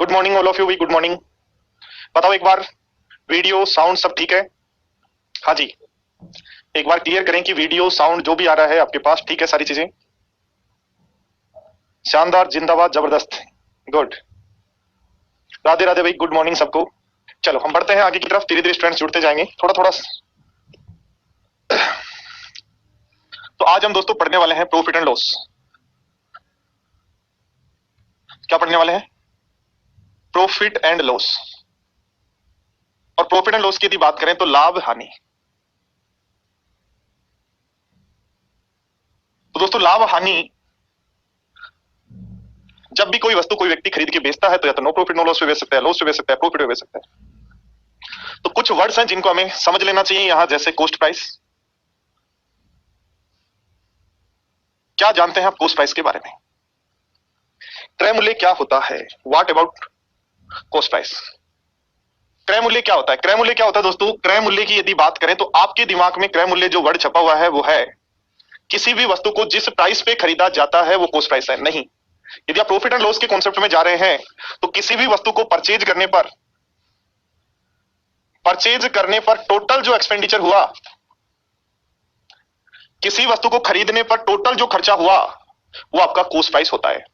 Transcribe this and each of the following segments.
Good morning all of you, we good morning. बताओ एक बार, video sound सब ठीक है? हाँ जी, एक बार क्लियर करें कि वीडियो साउंड जो भी आ रहा है आपके पास ठीक है, सारी चीजें शानदार, जिंदाबाद, जबरदस्त, गुड। राधे राधे भाई, गुड मॉर्निंग सबको। चलो हम बढ़ते हैं आगे की तरफ, धीरे धीरे स्टूडेंट्स जुड़ते जाएंगे थोड़ा थोड़ा। तो आज हम दोस्तों पढ़ने वाले हैं प्रॉफिट एंड लॉस। क्या पढ़ने वाले हैं? Profit and loss. और प्रॉफिट एंड लॉस की यदि बात करें तो लाभ हानि। तो दोस्तों लाभ हानि, जब भी कोई वस्तु कोई व्यक्ति खरीद के बेचता है तो या तो नो प्रॉफिट नो लॉस पे बेच सकता है, लॉस पे बेच सकता है, प्रॉफिट पे बेच सकता है। तो कुछ वर्ड्स हैं जिनको हमें समझ लेना चाहिए यहां, जैसे कॉस्ट प्राइस। क्या जानते हैं आप कॉस्ट प्राइस के बारे में? क्रय मूल्य क्या होता है? What about cost price? क्रय मूल्य क्या होता है? क्रय मूल्य क्या होता है दोस्तों? क्रय मूल्य की यदि बात करें तो आपके दिमाग में क्रय मूल्य जो वर्ड छपा हुआ है वो है किसी भी वस्तु को जिस प्राइस पे खरीदा जाता है वो कॉस्ट प्राइस है। नहीं, यदि आप प्रॉफिट एंड लॉस के कॉन्सेप्ट में जा रहे हैं तो किसी भी वस्तु को परचेज करने पर टोटल जो एक्सपेंडिचर हुआ, किसी वस्तु को खरीदने पर टोटल जो खर्चा हुआ वो आपका कॉस्ट प्राइस होता है।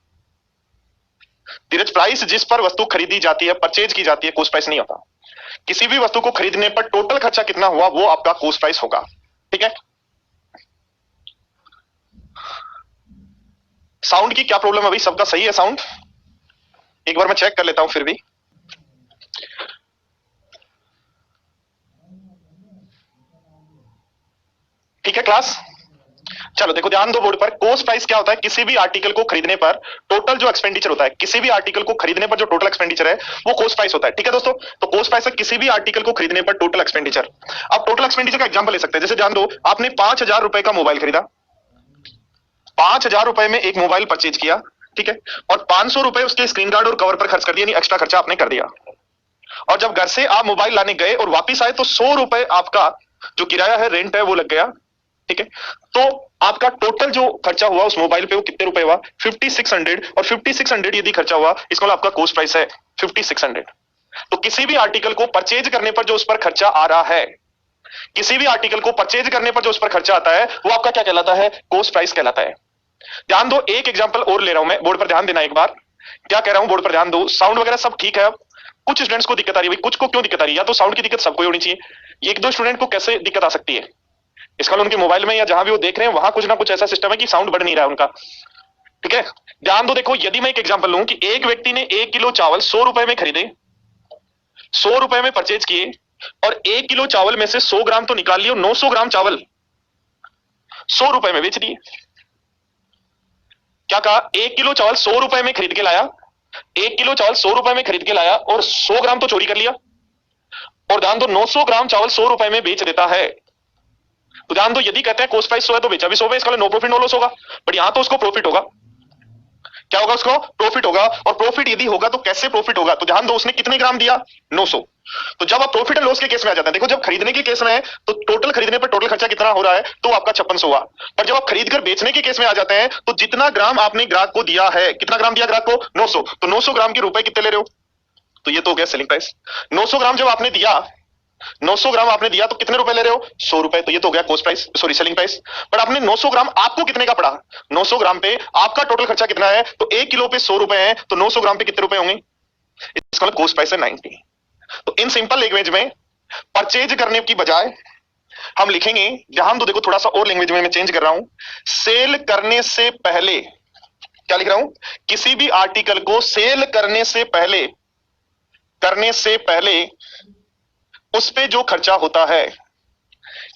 धीरज, प्राइस जिस पर वस्तु खरीदी जाती है, परचेज की जाती है, कॉस्ट प्राइस नहीं होता। किसी भी वस्तु को खरीदने पर टोटल खर्चा कितना हुआ वो आपका कॉस्ट प्राइस होगा। ठीक है? साउंड की क्या प्रॉब्लम है भाई? सबका सही है साउंड? एक बार मैं चेक कर लेता हूं फिर भी। ठीक है क्लास? चलो देखो, ध्यान दो बोर्ड पर। कॉस्ट प्राइस क्या होता है? किसी भी आर्टिकल को खरीदने पर टोटल जो एक्सपेंडिचर होता है, किसी भी आर्टिकल को खरीदने पर जो टोटल एक्सपेंडिचर है वो कॉस्ट प्राइस होता है। ठीक है दोस्तों? तो कॉस्ट प्राइस है किसी भी आर्टिकल को खरीदने पर टोटल एक्सपेंडिचर। आप टोटल एक्सपेंडिचर का एग्जांपल ले सकते हैं। जैसे ध्यान दो, आपने 5,000 रुपए का मोबाइल खरीदा, 5,000 रुपए में एक मोबाइल परचेज किया, ठीक है, और 500 रुपए उसके स्क्रीन गार्ड और कवर पर खर्च कर दिया, यानी एक्स्ट्रा खर्चा आपने कर दिया। और जब घर से आप मोबाइल लाने गए और वापिस आए तो 100 रुपए आपका जो किराया है, रेंट है, वो लग गया। ठीक है, तो आपका टोटल जो खर्चा हुआ उस मोबाइल पे वो कितने रुपए हुआ? 5600। और 5600 यदि खर्चा हुआ, इसका मतलब आपका कॉस्ट प्राइस है 5600। तो किसी भी आर्टिकल को परचेज करने पर जो उस पर खर्चा आ रहा है, किसी भी आर्टिकल को परचेज करने पर जो उस पर खर्चा आता है वो आपका क्या कहलाता है? कॉस्ट प्राइस कहलाता है। ध्यान दो, एक एग्जांपल और ले रहा हूं मैं, बोर्ड पर ध्यान देना एक बार। क्या कह रहा हूं बोर्ड पर ध्यान दो। साउंड वगैरह सब ठीक है? अब कुछ स्टूडेंट्स को दिक्कत आ रही है। कुछ को क्यों दिक्कत आ रही है? या तो साउंड की दिक्कत सबको होनी चाहिए, एक दो स्टूडेंट को कैसे दिक्कत आ सकती है? इसका उनके मोबाइल में या जहां भी वो देख रहे हैं वहां कुछ ना कुछ ऐसा सिस्टम है कि साउंड बढ़ नहीं रहा है उनका। ठीक है, ध्यान दो। देखो, यदि मैं एक एग्जांपल लूं कि एक व्यक्ति ने 1 किलो चावल 100 रुपए में खरीदे, 100 रुपए में परचेज किए, और 1 किलो चावल में से 100 ग्राम तो निकाल लिए, 900 ग्राम चावल 100 रुपए में बेच दिए। क्या कहा? 1 किलो चावल 100 रुपए में खरीद के लाया, 1 किलो चावल 100 रुपए में खरीद के लाया और 100 ग्राम तो चोरी कर लिया। और ध्यान दो, 900 ग्राम चावल 100 रुपए में बेच देता है। तो ध्यान दो, यदि कहते हैं कॉस्ट प्राइस 100 है तो बेचा भी 100 है, इसका नो प्रॉफिट नो लॉस होगा। बट यहां तो उसको प्रॉफिट होगा। क्या होगा? उसको प्रॉफिट होगा। और प्रॉफिट यदि होगा तो कैसे प्रॉफिट होगा? तो ध्यान दो, उसने कितने ग्राम दिया? 900। तो जब आप प्रॉफिट एंड लॉस के केस में आ जाते हैं, देखो जब खरीदने के केस में है तो टोटल खरीदने पर टोटल खर्चा कितना हो रहा है? तो आपका 5600 हुआ। पर जब आप खरीद कर बेचने के केस में आ जाते हैं तो जितना ग्राम आपने ग्राहक को दिया है, कितना ग्राम दिया ग्राहक को? 900। तो 900 ग्राम के रुपए कितने ले रहे हो? तो ये तो हो गया सेलिंग प्राइस। 900 ग्राम जब आपने दिया, 900 ग्राम आपने दिया तो कितने रुपए ले रहे हो? 100 रुपए। तो ये तो हो गया cost price, sorry selling price. But आपने 900 ग्राम, आपको कितने का पड़ा? 900 ग्राम पे आपका टोटल खर्चा कितना है? तो 1 किलो पे 100 रुपए है, तो 900 ग्राम पे कितने रुपए होंगे? इसका मतलब कॉस्ट प्राइस है 90। तो इन सिंपल लैंग्वेज में परचेज करने की बजाय हम लिखेंगे, जहां तो देखो थोड़ा सा और लैंग्वेज में मैं चेंज कर रहा हूं, सेल करने से पहले। क्या लिख रहा हूं? किसी भी आर्टिकल को सेल करने से पहले उस पे जो खर्चा होता है,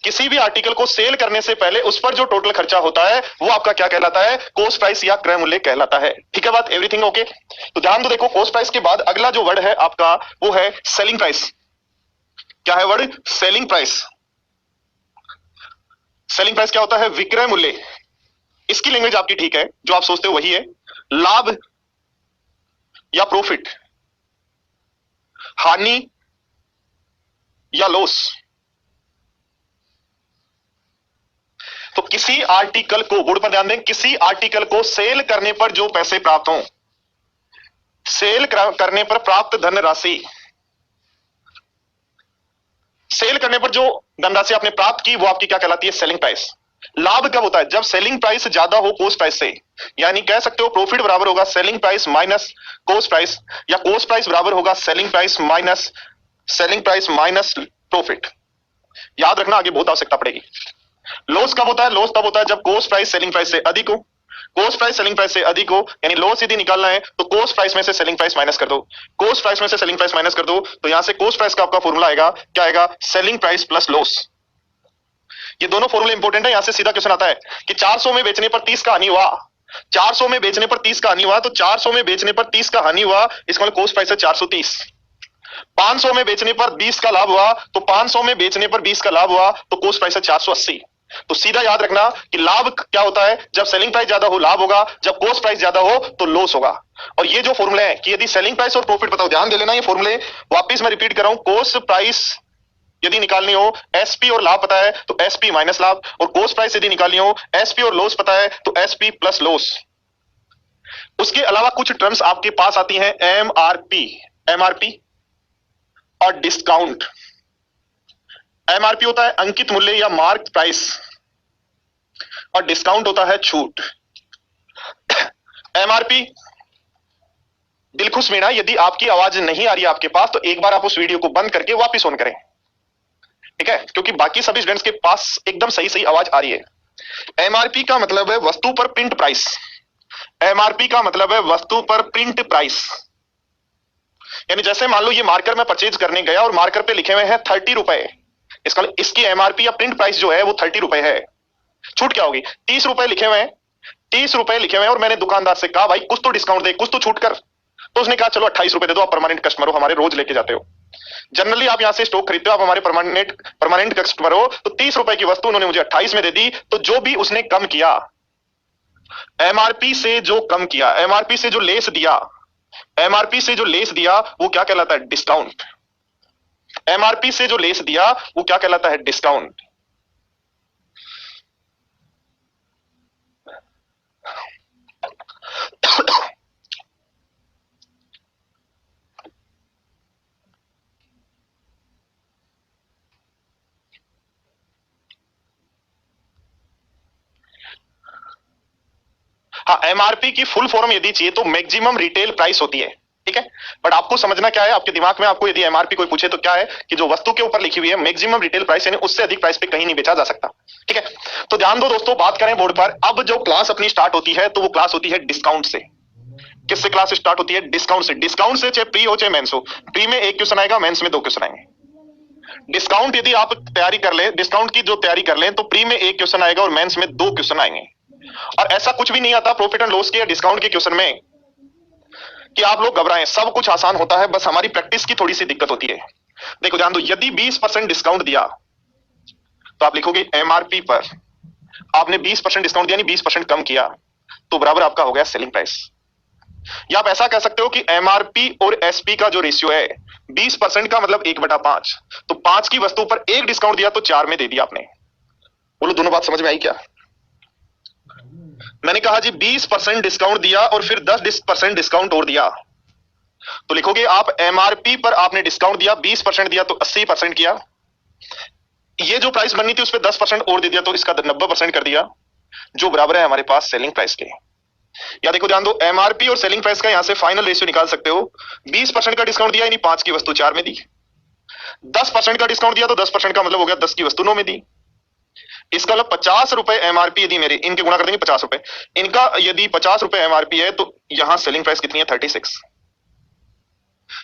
किसी भी आर्टिकल को सेल करने से पहले उस पर जो टोटल खर्चा होता है वो आपका क्या कहलाता है? कॉस्ट प्राइस या क्रय मूल्य कहलाता है। ठीक है बात? Everything okay? तो ध्यान दो, देखो कॉस्ट प्राइस के बाद अगला जो वर्ड है आपका वो है सेलिंग प्राइस। क्या है word? Selling price. Selling price क्या होता है? विक्रय मूल्य। इसकी लैंग्वेज आपकी ठीक है, जो आप सोचते हो वही है। लाभ या प्रॉफिट, हानि या लॉस। तो किसी आर्टिकल को, बोर्ड पर ध्यान दें, किसी आर्टिकल को सेल करने पर जो पैसे प्राप्त हों, सेल करने पर प्राप्त धनराशि, सेल करने पर जो धनराशि आपने प्राप्त की वो आपकी क्या कहलाती है? Selling price. लाभ कब होता है? जब सेलिंग प्राइस ज्यादा हो कॉस्ट प्राइस से, यानी कह सकते हो प्रॉफिट बराबर होगा selling price minus cost price, या कॉस्ट प्राइस बराबर होगा सेलिंग प्राइस माइनस प्रॉफिट। याद रखना, आगे बहुत आवश्यकता पड़ेगी। लॉस कब होता है? लॉस तब होता है जब कॉस्ट प्राइस सेलिंग प्राइस से अधिक हो। कॉस्ट प्राइस सेलिंग प्राइस से अधिक हो, यानी लॉस यदि निकालना है तो कॉस्ट प्राइस में से सेलिंग प्राइस माइनस कर दो, कॉस्ट प्राइस में से सेलिंग प्राइस माइनस कर दो, तो यहां से कॉस्ट प्राइस का आपका फॉर्मूला आएगा, क्या आएगा? Selling price plus loss. ये दोनों फॉर्मूले इंपॉर्टेंट है। यहां से सीधा क्वेश्चन आता है कि 400 में बेचने पर 30 का हानि हुआ, 400 में बेचने पर 30 का हानि हुआ, तो 400 में बेचने पर 30 का हानि हुआ, इसका मतलब कॉस्ट प्राइस है 430। 500 में बेचने पर 20 का लाभ हुआ, तो 500 में बेचने पर 20 का लाभ हुआ, तो कॉस्ट प्राइस है 480। तो सीधा याद रखना कि लाभ क्या होता है? जब सेलिंग प्राइस ज्यादा हो लाभ होगा, जब कॉस्ट प्राइस ज्यादा हो तो लॉस होगा। और ये जो फॉर्मूले हैं कि यदि सेलिंग प्राइस और प्रॉफिट बताओ, ध्यान दे लेना ये फॉर्मूले, वापस मैं रिपीट कर रहा हूं। कॉस्ट प्राइस यदि निकालनी हो, एसपी और लाभ पता है तो एसपी माइनस लाभ, और कॉस्ट प्राइस यदि निकालनी हो, एसपी और लॉस पता है तो एसपी प्लस लॉस। उसके अलावा कुछ टर्म्स आपके पास आती हैं, एमआरपी और डिस्काउंट। एमआरपी होता है अंकित मूल्य या मार्क प्राइस, और डिस्काउंट होता है छूट। एमआरपी, दिलखुश मीणा, यदि आपकी आवाज नहीं आ रही है आपके पास तो एक बार आप उस वीडियो को बंद करके वापस ऑन करें, ठीक है? क्योंकि बाकी सभी स्टूडेंट्स के पास एकदम सही सही आवाज आ रही है। एमआरपी का मतलब है वस्तु पर प्रिंट प्राइस। एमआरपी का मतलब है वस्तु पर प्रिंट प्राइस, यानी जैसे मान लो ये मार्कर मैं परचेज करने गया और मार्कर पे लिखे हुए हैं 30 रुपए, इसका इसकी एमआरपी या प्रिंट प्राइस जो है वो 30 रुपए है। छूट क्या होगी? 30 रुपए लिखे हुए हैं, 30 रुपए लिखे हुए हैं, और मैंने दुकानदार से कहा भाई कुछ तो डिस्काउंट दे, कुछ तो छूट कर। तो उसने कहा चलो 28 रुपए दे दो, आप परमानेंट कस्टमर हो, हमारे रोज लेके जाते हो, जनरली आप यहां से स्टॉक खरीदते हो, आप हमारे परमानेंट कस्टमर हो, तो 30 रुपए की वस्तु उन्होंने मुझे 28 में दे दी। तो जो भी उसने कम किया, एमआरपी से जो कम किया, एमआरपी से जो लेस दिया, एमआरपी से जो लेस दिया वो क्या कहलाता है? डिस्काउंट। एमआरपी से जो लेस दिया वो क्या कहलाता है? डिस्काउंट। हाँ, एमआरपी की फुल फॉर्म यदि चाहिए तो मैक्सिमम रिटेल प्राइस होती है, ठीक है? बट आपको समझना क्या है, आपके दिमाग में आपको यदि एमआरपी कोई पूछे तो क्या है कि जो वस्तु के ऊपर लिखी हुई है मैक्सिमम रिटेल प्राइस, यानी उससे अधिक प्राइस पे कहीं नहीं बेचा जा सकता, ठीक है? तो ध्यान दो दोस्तों, बात करें बोर्ड पर, अब जो क्लास अपनी स्टार्ट होती है तो वो क्लास होती है डिस्काउंट से। किससे क्लास स्टार्ट होती है? डिस्काउंट से। डिस्काउंट से चाहे प्री हो चाहे मेंस हो, प्री में 1 क्वेश्चन आएगा, मेंस में 2 क्वेश्चन आएंगे। डिस्काउंट यदि आप तैयारी कर ले, डिस्काउंट की जो तैयारी कर लें तो प्री में 1 क्वेश्चन आएगा और मेंस में 2 क्वेश्चन आएंगे। और ऐसा कुछ भी नहीं आता प्रॉफिट एंड लॉस के या डिस्काउंट के क्वेश्चन में कि आप लोग घबराएं, सब कुछ आसान होता है, बस हमारी प्रैक्टिस की थोड़ी सी दिक्कत होती है। देखो ध्यान दो, यदि 20% डिस्काउंट दिया तो आप लिखोगे एमआरपी पर आपने 20% डिस्काउंट दिया, यानी 20% कम किया, तो बराबर आपका हो गया सेलिंग प्राइस। या आप ऐसा कह सकते हो कि एमआरपी और एसपी का जो रेशियो है 20% का मतलब 1/5, तो 5 की वस्तु पर 1 डिस्काउंट दिया तो 4 में दे दिया आपने। बोलो दोनों बात समझ में आई क्या? मैंने कहा जी 20% डिस्काउंट दिया और फिर 10% डिस्काउंट और दिया, तो लिखोगे आप एमआरपी पर आपने डिस्काउंट दिया, 20% दिया तो 80% किया, ये जो प्राइस बननी थी उस पर 10% और दे दिया तो इसका 90% कर दिया, जो बराबर है हमारे पास सेलिंग प्राइस के। या देखो ध्यान दो, एमआरपी और सेलिंग प्राइस का यहां से फाइनल रेशियो निकाल सकते हो। 20% का डिस्काउंट दिया यानी 5 की वस्तु 4 में दी, 10% का डिस्काउंट दिया तो 10% का मतलब हो गया 10 की वस्तु 9 में दी। इसका मतलब 50 रुपए एमआरपी यदि मेरे, इनके गुणा कर देंगे 50 रुपए, इनका यदि 50 रुपए एमआरपी है तो यहां सेलिंग प्राइस कितनी है? 36।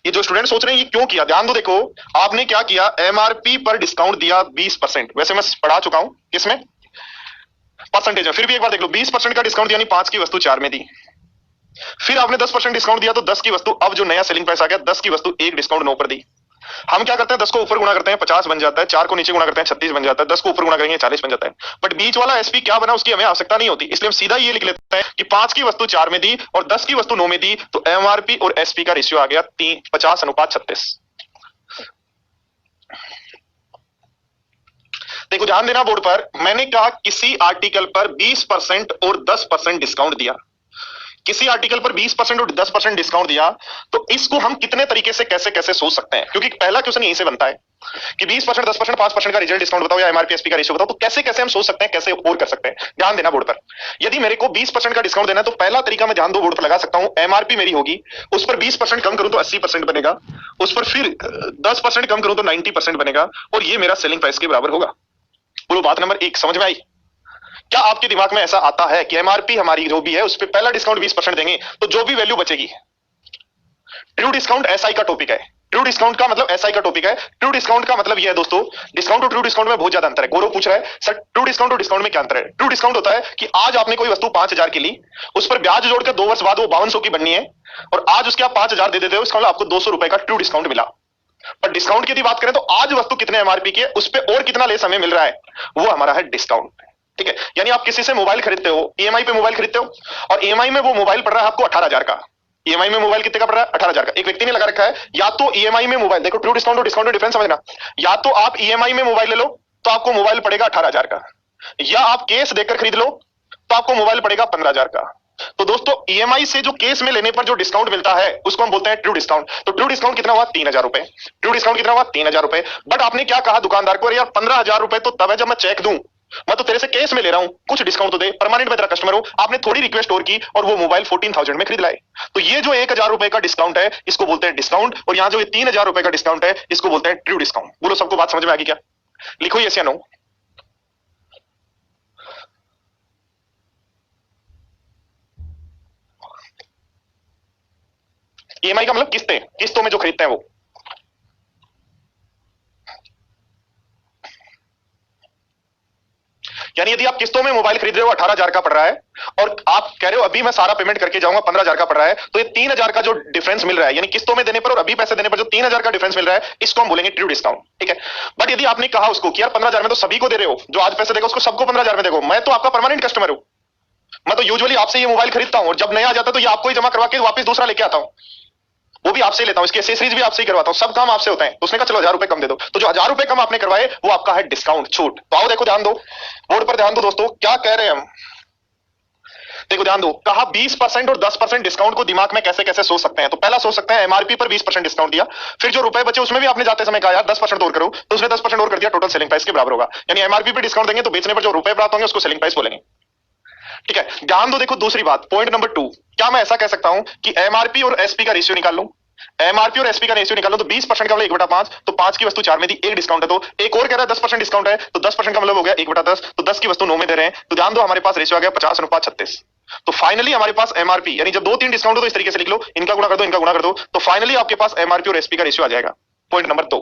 ये जो स्टूडेंट सोच रहे हैं ये क्यों किया, ध्यान दो, देखो आपने क्या किया, एमआरपी पर डिस्काउंट दिया 20%, वैसे मैं पढ़ा चुका हूं किसमें, परसेंटेज में, फिर भी एक बार देख लो, 20% का डिस्काउंट यानी 5 की वस्तु 4 में दी, फिर आपने 10% डिस्काउंट दिया तो 10 की वस्तु, अब जो नया सेलिंग प्राइस आ गया 10 की वस्तु 1 डिस्काउंट 9 पर दी। हम क्या करते हैं, 10 को ऊपर गुणा करते हैं 50 बन जाता है, 4 को नीचे गुणा करते हैं 36 बन जाता है, 10 को ऊपर गुणा करेंगे 40 बन जाता है। बट बीच वाला एसपी क्या बना उसकी हमें आवश्यकता नहीं होती, इसलिए हम सीधा ये लिख लेते हैं कि 5 की वस्तु 4 में दी और 10 की वस्तु 9 में दी, तो एमआरपी और एसपी का रेशियो आ गया 50:36। देखो ध्यान देना बोर्ड पर, मैंने कहा किसी आर्टिकल पर 20% और 10% डिस्काउंट दिया, किसी आर्टिकल पर 20% और 10% डिस्काउंट दिया, तो इसको हम कितने तरीके से कैसे कैसे सोच सकते हैं, क्योंकि पहला क्वेश्चन यहीं से बनता है कि 20%, 10%, 5% का रिजल्ट डिस्काउंट बताओ या एमआरपी एसपी का रेशियो बताओ, तो कैसे कैसे हम सोच सकते हैं, कैसे और कर सकते हैं। ध्यान देना बोर्ड पर, यदि मेरे को 20% का डिस्काउंट देना है तो पहला तरीका मैं ध्यान दो बोर्ड पर लगा सकता हूं, एमआरपी मेरी होगी, उस पर 20% कम करूं तो 80% बनेगा, उस पर फिर 10% कम करूं तो 90% बनेगा, और ये मेरा सेलिंग प्राइस के बराबर होगा। बोलो बात नंबर एक समझ में आई? क्या आपके दिमाग में ऐसा आता है कि एमआरपी हमारी जो भी है उस पर पहला डिस्काउंट 20% देंगे तो जो भी वैल्यू बचेगी, ट्रू डिस्काउंट एसआई का टॉपिक है, ट्रू डिस्काउंट का मतलब एसआई का टॉपिक है। ट्रू डिस्काउंट का मतलब यह है दोस्तों, डिस्काउंट और ट्रू डिस्काउंट में बहुत ज्यादा अंतर है। गौरव पूछ रहा है सर ट्रू डिस्काउंट और डिस्काउंट में क्या अंतर है? ट्रू डिस्काउंट होता है कि आज आपने कोई वस्तु 5,000 की ली, उस पर ब्याज जोड़कर 2 वर्ष बाद वो 5200 की बननी है, और आज उसके आप 5,000 दे देते हो, इसका मतलब आपको 200 रुपए का ट्रू डिस्काउंट मिला। पर डिस्काउंट की यदि बात करें तो आज वस्तु कितने एमआरपी की है उस पर और कितना लेस हमें मिल रहा है, वो हमारा है डिस्काउंट। ठीक है, यानी आप किसी से मोबाइल खरीदते हो, ईएमआई पे मोबाइल खरीदते हो, और ईएमआई में वो मोबाइल पड़ रहा है आपको 18,000 का। ईएमआई में मोबाइल कितने का पड़ रहा है? 18,000 का। एक व्यक्ति ने लगा रखा है, या तो ईएमआई में मोबाइल, देखो ट्रू डिस्काउंट और डिस्काउंट में डिफरेंस समझना, या तो आप ईएमआई में मोबाइल ले लो तो आपको मोबाइल पड़ेगा 18,000 का, या आप केस देकर खरीद लो तो आपको मोबाइल पड़ेगा 15,000 का। तो दोस्तों ईएमआई से जो केस में लेने पर जो डिस्काउंट मिलता है उसको हम बोलते हैं ट्रू डिस्काउंट। तो ट्रू डिस्काउंट कितना हुआ? 3,000 रुपए। ट्रू डिस्काउंट कितना हुआ? 3,000 रुपए। बट आपने क्या कहा दुकानदार को, अरे यार 15,000 रुपए तो तब है जब मैं चेक दूं, मैं तो तेरे से केस में ले रहा हूं, कुछ डिस्काउंट तो दे, परमानेंट में तेरा कस्टमर हूं। आपने थोड़ी रिक्वेस्ट और की और वो मोबाइल 14,000 में खरीद लाए। तो ये जो 1,000 रुपए का डिस्काउंट है इसको बोलते हैं डिस्काउंट, और यहाँ जो ये 3,000 रुपए का डिस्काउंट है इसको बोलते हैं ट्रू डिस्काउंट। बोलो सबको बात समझ में आ गई क्या? लिखो यस या नो। ईएमआई का मतलब किस्तें, किस्तों में जो खरीदते हैं वो। यानी यदि आप किस्तों में मोबाइल खरीद रहे हो 18,000 का पड़ रहा है, और आप कह रहे हो अभी मैं सारा पेमेंट करके जाऊंगा 15,000 का पड़ रहा है, तो ये 3,000 का जो डिफरेंस मिल रहा है, यानी किस्तों में देने पर और अभी पैसे देने पर जो 3,000 का डिफरेंस मिल रहा है, इसको हम बोलेंगे ट्रू डिस्काउंट। ठीक है, बट यदि आपने कहा उसको कि यार 15,000 में तो सभी को दे रहे हो, जो आज पैसे देगा उसको सबको 15,000 में देखो, मैं तो आपका परमानेंट कस्टमर हूं, मैं तो यूजुअली आपसे ये मोबाइल खरीदता हूं, और जब नया आ जाता है तो ये आपको ही जमा करवा के वापस दूसरा लेके आता हूं, वो भी आपसे ही लेता हूं, इसके एसेसरीज भी आपसे ही करवाता हूं, सब काम आपसे होता है। तो उसने कहा चलो 1,000 रुपए कम दे दो, तो जो 1,000 रुपए कम आपने करवाए वो आपका है डिस्काउंट, छूट। तो आओ देखो ध्यान दो, बोर्ड पर ध्यान दो दोस्तों, क्या कह रहे हैं हम। देखो ध्यान दो, कहा 20% और 10% डिस्काउंट को दिमाग में कैसे कैसे सोच सकते हैं। तो पहला सोच सकते हैं एमआरपी पर 20% डिस्काउंट दिया, फिर जो रुपए बचे उसमें भी आपने जाते समय कहा यार 10% और करो, तो उसने 10% और कर दिया, टोटल सेलिंग प्राइस के बराबर होगा। यानी एमआरपी पर डिस्काउंट देंगे तो बेचने पर जो रुपए प्राप्त होंगे उसको सेलिंग प्राइस बोलेंगे। ठीक है, ध्यान दो, देखो दूसरी बात, पॉइंट नंबर 2, क्या मैं ऐसा कह सकता हूं कि एमआरपी और एसपी का रेशियो निकाल लूं? एमआरपी और एसपी का रेशियो निकालो तो 20% का मतलब 1/5, तो 5 की वस्तु 4 में दी, एक डिस्काउंट है, तो एक और कह रहा है 10% डिस्काउंट है, तो 10% का मतलब हो गया 1/10, तो 10 की वस्तु 9 में दे रहे हैं। तो ध्यान दो हमारे पास रेशियो आ गया 50:36। तो फाइनली हमारे पास एमआरपी, यानी जब 2-3 डिस्काउंट हो तो इस तरीके से लिख लो, इनका गुणा कर दो, इनका गुणा कर दो, तो फाइनली आपके पास एमआरपी और एसपी का रेशियो आ जाएगा। Point number 2।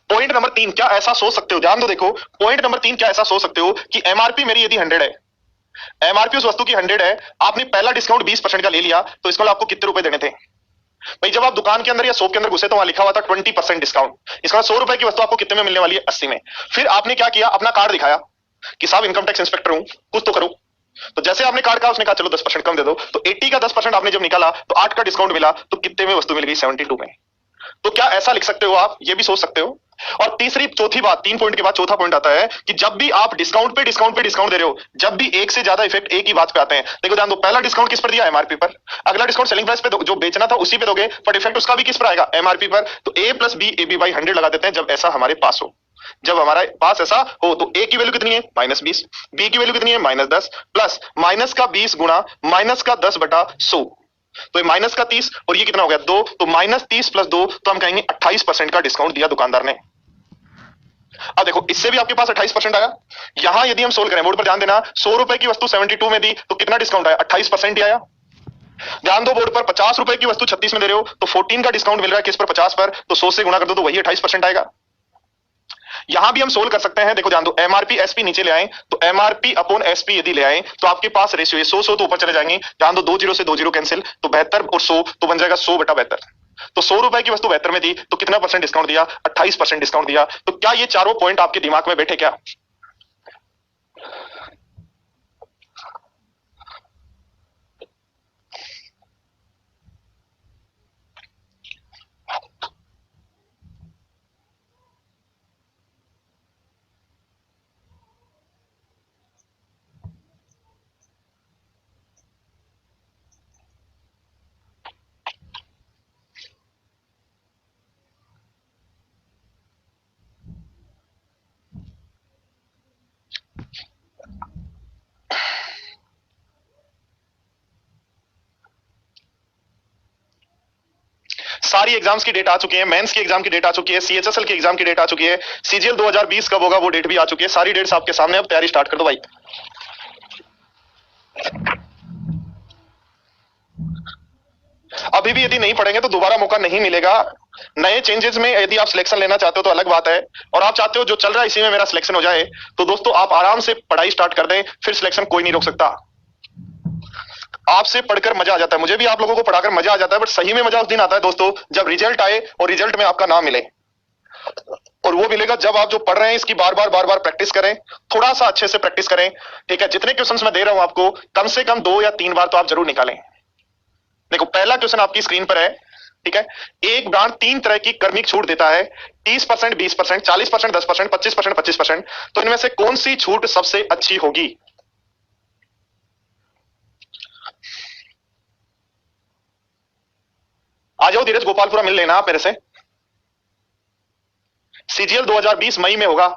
पॉइंट नंबर 3, क्या ऐसा सोच सकते हो, ध्यान दो देखो, पॉइंट नंबर 3, क्या ऐसा सोच सकते हो कि एमआरपी मेरी यदि 100 है, एमआरपी उस वस्तु की 100 है, आपने पहला डिस्काउंट 20% का ले लिया, तो इसको आपको कितने रुपए देने थे भाई? जब आप दुकान के अंदर या शॉप के अंदर घुसे तो वहां लिखा हुआ था 20% डिस्काउंट, इसका 100 रुपए की वस्तु आपको कितने में मिलने वाली है? 80 में। फिर आपने क्या किया, अपना कार्ड दिखाया कि साहब इनकम टैक्स इंस्पेक्टर हूं, कुछ तो करो। तो जैसे आपने कार्ड कहा उसने कहा चलो 10% कम दे दो, तो 80 का 10% आपने जब निकाला तो 8 का डिस्काउंट मिला, तो कितने में वस्तु मिल गई? 72 में। तो क्या ऐसा लिख सकते हो आप? ये भी सोच सकते हो। और तीसरी चौथी बात, 3 पॉइंट के बाद चौथा पॉइंट आता है कि जब भी आप डिस्काउंट पे डिस्काउंट पे डिस्काउंट दे रहे हो, जब भी एक से ज्यादा इफेक्ट एक ही बात पे आते हैं। देखो ध्यान दो, पहला डिस्काउंट किस पर दिया? एमआरपी पर। अगला डिस्काउंट सेलिंग प्राइस पे जो बेचना था उसी पे दोगे, पर इफेक्ट उसका भी किस पर आएगा? एमआरपी पर। तो A plus B, A B by 100 लगा देते हैं जब ऐसा हमारे पास हो। जब हमारे पास ऐसा हो तो ए की वैल्यू कितनी है? -20, बी की वैल्यू कितनी है? -10, प्लस माइनस का 20 गुणा माइनस का 10/100, तो ये माइनस का 30, और ये कितना हो गया? 2, तो -30 + 2, तो हम कहेंगे 28% का डिस्काउंट दिया दुकानदार ने। अब देखो इससे भी आपके पास 28% आया। यहां यदि हम सोल्व करें, बोर्ड पर ध्यान देना, 100 रुपए की वस्तु 72 में दी तो कितना डिस्काउंट आया? 28% ही आया। ध्यान दो बोर्ड पर, 50 रुपए की वस्तु 36 में दे रहे हो तो 14 का डिस्काउंट मिल रहा है किस पर? 50 पर, तो 100 से गुणा कर दो तो वही 28% आएगा। यहां भी हम सोल्व कर सकते हैं, देखो ध्यान दो, एमआरपी एसपी नीचे ले आए तो एमआरपी अपॉन एसपी यदि ले आए तो आपके पास रेशियो 100 तो ऊपर चले जाएंगे। ध्यान दो, 2 जीरो से 2 जीरो कैंसिल, तो 72 और 100 तो बन जाएगा 100/72। तो 100 रुपए की वस्तु 72 में दी तो कितना परसेंट डिस्काउंट दिया? 28% डिस्काउंट दिया। तो क्या ये चारों पॉइंट आपके दिमाग में बैठे क्या? सारी एग्जाम्स की डेट आ चुकी है, मेंस की एग्जाम की डेट आ चुकी है, सीएचएसएल की एग्जाम की डेट आ चुकी है, सीजीएल 2020 कब होगा वो डेट भी आ चुकी है। सारी डेट्स आपके सामने, अब तैयारी स्टार्ट कर दो भाई। अभी भी यदि नहीं पढ़ेंगे तो दोबारा मौका नहीं मिलेगा। नए चेंजेस में यदि आप सिलेक्शन लेना चाहते हो तो अलग बात है, और आप चाहते हो जो चल रहा है इसी में मेरा सिलेक्शन हो जाए, तो दोस्तों आप आराम से पढ़ाई स्टार्ट कर दें, फिर सिलेक्शन कोई नहीं रोक सकता। आपसे पढ़कर मजा आ जाता है, मुझे भी आप लोगों को पढ़ाकर मजा आ जाता है, बट सही में मजा उस दिन आता है दोस्तों जब रिजल्ट आए और रिजल्ट में आपका नाम मिले। और वो मिलेगा जब आप जो पढ़ रहे हैं इसकी बार बार प्रैक्टिस करें, थोड़ा सा अच्छे से प्रैक्टिस करें। ठीक है, जितने क्वेश्चंस मैं दे रहा हूं आपको कम से कम 2 या 3 बार तो आप जरूर निकालें। देखो पहला क्वेश्चन आपकी स्क्रीन पर है। ठीक है, एक ब्रांड 3 तरह की कर्मिक छूट देता है, 30%, 20%, 40%, 10%, 25%, 25%। तो इनमें से कौन सी छूट सबसे अच्छी होगी? आ जाओ धीरज, गोपालपुरा मिल लेना आप मेरे से। सीजीएल 2020 मई में होगा।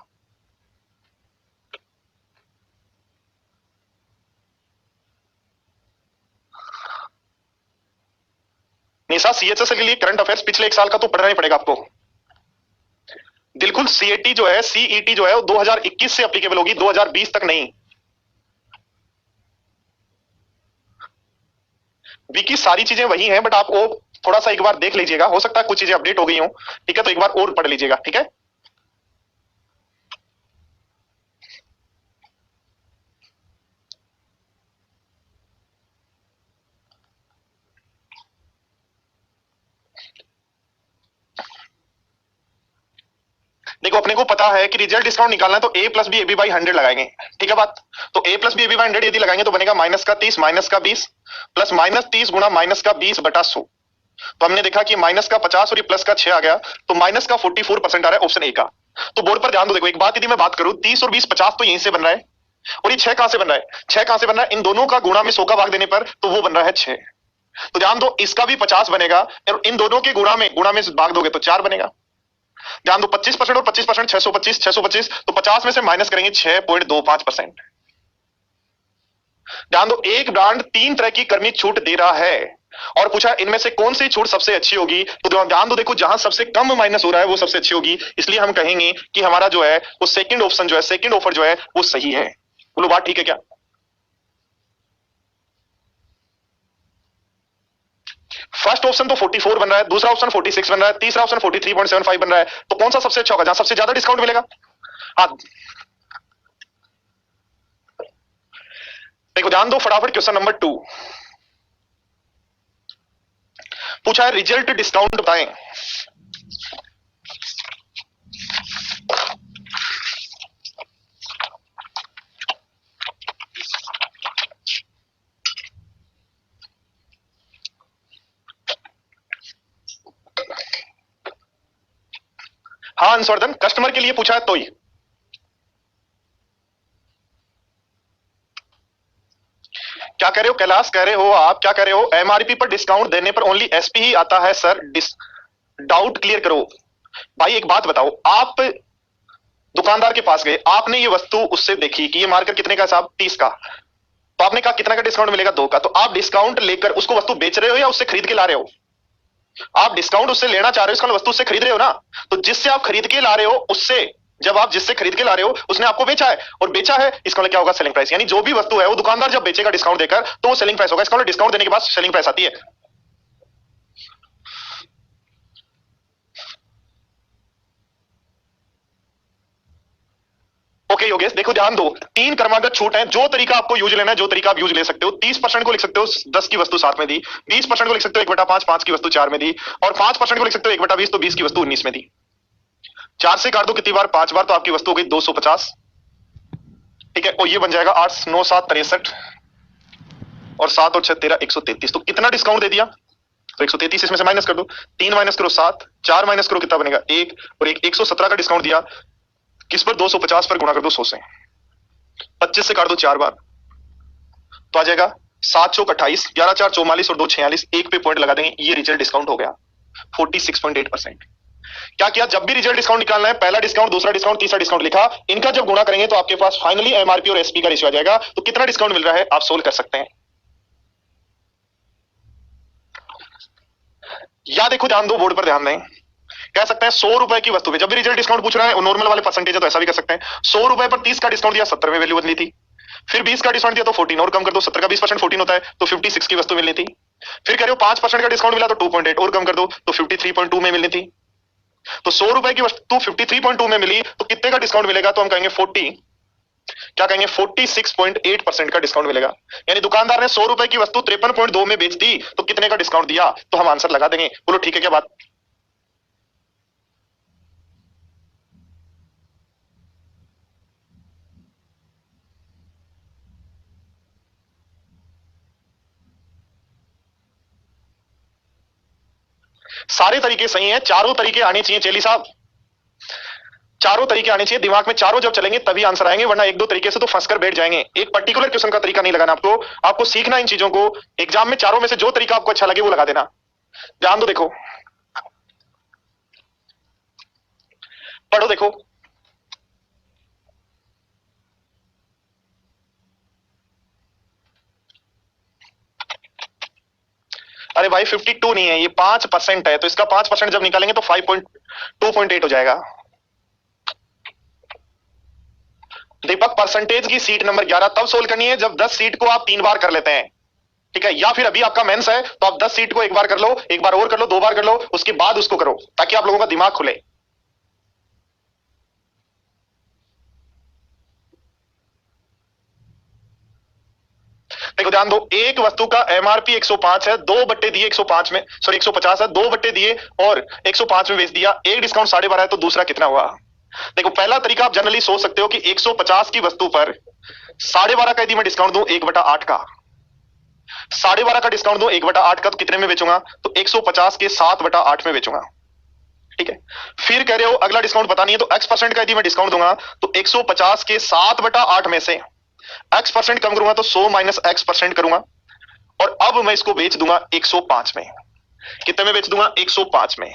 निशा, सीएचएस के लिए करंट अफेयर्स पिछले 1 साल का तो पढ़ना ही पड़ेगा आपको। बिल्कुल, सीएटी जो है, सीईटी जो है वो 2021 से एप्लीकेबल होगी, 2020 तक नहीं। विकी सारी चीजें वही हैं, बट आप वो थोड़ा सा एक बार देख लीजिएगा, हो सकता है कुछ चीजें अपडेट हो गई हो। ठीक है, तो एक बार और पढ़ लीजिएगा। ठीक है, देखो अपने को पता है कि रिजल्ट डिस्काउंट निकालना है तो A plus B A B by 100 लगाएंगे। ठीक है बात, तो A plus B A B by 100 यदि लगाएंगे तो बनेगा माइनस का 30 माइनस का 20 प्लस माइनस 30 गुना माइनस का 20 बटा 100। तो हमने देखा कि माइनस का 50 और ये प्लस का 6 आ गया, तो माइनस का 44% आ रहा है ऑप्शन ए का। तो बोर्ड पर ध्यान दो, देखो एक बात यदि मैं बात करूं, 30 और 20 50 तो यहीं से बन रहा है, और ये 6 कहां से बन रहा है? 6 कहां से बन रहा है? इन दोनों का गुणा में 100 का भाग देने पर, तो वो बन रहा है 6। तो ध्यान दो, इसका भी 50 बनेगा, और इन दोनों के गुणा में भाग दोगे तो 4 बनेगा। ध्यान दो, 25% और 25%, 625, 625, तो 50 में से माइनस करेंगे 6.25%। ध्यान दो, एक ब्रांड 3 तरह की कर्मी छूट दे रहा है और पूछा इनमें से कौन सी छूट सबसे अच्छी होगी। तो ध्यान दो, देखो जहां सबसे कम माइनस हो रहा है वो सबसे अच्छी होगी, इसलिए हम कहेंगे कि हमारा जो है वो सेकंड ऑप्शन जो है, सेकंड ऑफर जो है वो सही है। बोलो बात ठीक है क्या? फर्स्ट ऑप्शन तो 44 बन रहा है, दूसरा ऑप्शन 46 बन रहा है, तीसरा ऑप्शन 43.75 बन रहा है, तो कौन सा सबसे अच्छा होगा जहां सबसे ज्यादा डिस्काउंट मिलेगा? हाँ देखो ध्यान दो, फटाफट क्वेश्चन नंबर 2 पूछा है, रिजल्ट डिस्काउंट बताएं। हाँ अंशवर्धन, कस्टमर के लिए पूछा है तो ही। क्या कह रहे हो कैलाश, कह रहे हो आप, क्या कह रहे हो? एमआरपी पर डिस्काउंट देने पर ओनली एसपी ही आता है सर, डाउट क्लियर करो। भाई एक बात बताओ, आप दुकानदार के पास गए, आपने ये वस्तु उससे देखी कि ये मार्कर कितने का हिसाब 30 का, तो आपने कहा कितना का डिस्काउंट मिलेगा? 2 का। तो आप डिस्काउंट लेकर उसको वस्तु बेच रहे हो या उससे खरीद के ला रहे हो? आप डिस्काउंट उससे लेना चाह रहे हो, इसका मतलब वस्तु उससे खरीद रहे हो ना। तो जिससे आप खरीद के ला रहे हो उससे, जब आप जिससे खरीद के ला रहे हो उसने आपको बेचा है, और बेचा है इसका मतलब क्या होगा? Selling price. यानी जो भी वस्तु है वो दुकानदार जब बेचेगा डिस्काउंट देकर तो वो सेलिंग प्राइस होगा। इसका मतलब डिस्काउंट देने के बाद सेलिंग प्राइस आती है। ओके योगेश, देखो ध्यान दो, 3 क्रमागत छूट है, जो तरीका आपको यूज लेना है, जो तरीका आप यूज ले सकते हो। 30% को लिख सकते हो 10 की वस्तु 7 में दी, 20% को लिख सकते हो 1/5, 5 की वस्तु 4 में दी, और 5% को लिख सकते हो 1/20, तो 20 की वस्तु 19 में दी। 4 से काट दो कितनी बार? 5 बार, तो आपकी वस्तु हो गई 250। ठीक है, और ये बन जाएगा 8 9 7 63, और 7 और 6 13 133। तो कितना डिस्काउंट दे दिया? तो 133 इसमें से माइनस कर दो, 3 माइनस करो 7, 4 माइनस करो कितना बनेगा 1, और 117 का डिस्काउंट दिया किस पर? 250 पर, गुणा कर दो 100 से। 25 से काट दो 4 बार, तो आ जाएगा 7 चौक 28, 11 4 44 और 2 46, एक पे पॉइंट लगा देंगे, ये रिजल्ट डिस्काउंट हो गया 46.8%। क्या किया? जब भी रिजल्ट डिस्काउंट निकालना है, पहला डिस्काउंट, दूसरा डिस्काउंट, तीसरा डिस्काउंट लिखा, इनका जब गुणा करेंगे तो आपके पास फाइनली एमआरपी और एसपी का रेशियो आ जाएगा। तो कितना डिस्काउंट मिल रहा है आप सोल्व कर सकते हैं। या देखो ध्यान दो, बोर्ड पर ध्यान दें, कह सकते हैं 100 रुपए की वस्तु पे जब भी रिजल्ट डिस्काउंट पूछ रहा है, नॉर्मल वाले परसेंटेज है तो ऐसा भी कर सकते हैं। 100 रुपए पर 30 का डिस्काउंट दिया, 70 में वैल्यू बदली थी। फिर 20 का डिस्काउंट दिया तो 14 और कम कर दो, 70 का 20% 14 होता है तो 56 की वस्तु मिलनी थी। फिर कह रहे हो 5% का डिस्काउंट मिला तो 2.8 और कम कर दो तो 53.2 में मिलनी थी। तो 100 रुपए की वस्तु 53.2 में मिली तो कितने का डिस्काउंट मिलेगा, तो हम कहेंगे 40, क्या कहेंगे 46.8% का डिस्काउंट मिलेगा। यानी दुकानदार ने 100 रुपए की वस्तु 53.2 में बेच दी तो कितने का डिस्काउंट दिया, तो हम आंसर लगा देंगे। बोलो ठीक है क्या बात। सारे तरीके सही हैं, चारों तरीके आने चाहिए चेली साहब, चारों तरीके आने चाहिए दिमाग में, चारों जब चलेंगे तभी आंसर आएंगे, वरना एक दो तरीके से तो फंस कर बैठ जाएंगे। एक पर्टिकुलर क्वेश्चन का तरीका नहीं लगाना आपको, आपको सीखना इन चीजों को। एग्जाम में चारों में से जो तरीका आपको अच्छा लगे वो लगा देना। ध्यान दो, देखो पढ़ो, देखो अरे भाई 52 नहीं है, ये 5% है, तो इसका 5% जब निकालेंगे तो 5.2.8 हो जाएगा। दीपक परसेंटेज की सीट नंबर 11 तब सोल्व करनी है जब 10 सीट को आप 3 बार कर लेते हैं, ठीक है। या फिर अभी आपका मेंस है तो आप 10 सीट को एक बार कर लो, एक बार और कर लो, 2 बार कर लो, उसके बाद उसको करो ताकि आप लोगों का दिमाग खुले। देखो ध्यान दो, एक वस्तु का एमआरपी 105 है, 2 बट्टे दिए 105 में, सॉरी 150 है, 2 बट्टे दिए और 105 में बेच दिया, एक डिस्काउंट 12.5 है तो दूसरा कितना हुआ। देखो पहला तरीका आप जनरली सोच सकते हो कि 150 की वस्तु पर 12.5 का यदि मैं डिस्काउंट दूं 1/8 का, 12.5 का डिस्काउंट दूं 1/8 का, तो कितने में बेचूंगा, तो 150 के 7/8 में बेचूंगा, ठीक है। फिर कह रहे हो अगला डिस्काउंट पता नहीं है तो x% का यदि मैं डिस्काउंट दूंगा तो 150 के 7/8 में से x% कम करूंगा तो 100 माइनस x% करूंगा और अब मैं इसको बेच दूंगा 105 में। कितने में बेच दूंगा, 105 में,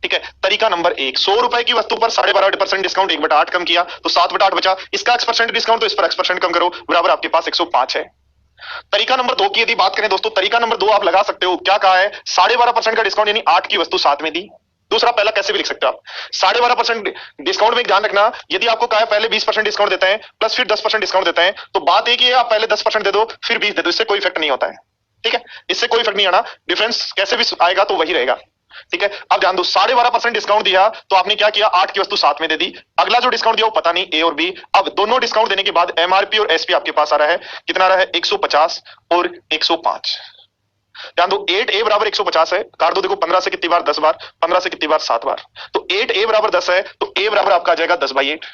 ठीक है। तरीका नंबर 1, 100 रुपए की वस्तु पर 12.5% डिस्काउंट, 1/8 कम किया तो 7/8 बचा, इसका x% डिस्काउंट तो इस पर x% कम करो, बराबर आपके पास 105 है। तरीका नंबर 2 की यदि बात करें दोस्तों, तरीका नंबर 2 आप लगा सकते हो, क्या कहा है, 12.5% का डिस्काउंट यानी 8 की वस्तु साथ में दी। दूसरा पहला कैसे भी लिख सकते हो आप, 12.5% डिस्काउंट में ध्यान रखना, यदि आपको कहा है पहले 20% डिस्काउंट देते हैं प्लस फिर 10% डिस्काउंट देते हैं, तो बात एक ही है, आप पहले 10% दे दो फिर 20 दे दो, इससे कोई इफेक्ट नहीं होता है, ठीक है। इससे कोई इफेक्ट नहीं आना, डिफरेंस कैसे भी आएगा तो वही रहेगा, ठीक है। अब ध्यान दो, 12.5% डिस्काउंट दिया तो आपने क्या किया, 8 की वस्तु साथ में दे दी। अगला जो डिस्काउंट दिया वो पता नहीं ए और बी, अब दोनों डिस्काउंट देने के बाद एमआरपी और एसपी आपके पास आ रहा है, कितना आ रहा है 150 और 105। ध्यान दो 8a बराबर 150 है, काट दो, देखो 15 से कितनी बार 10 बार, 15 से कितनी बार 7 बार, तो 8a बराबर 10 है तो a बराबर आपका आ जाएगा 10/8।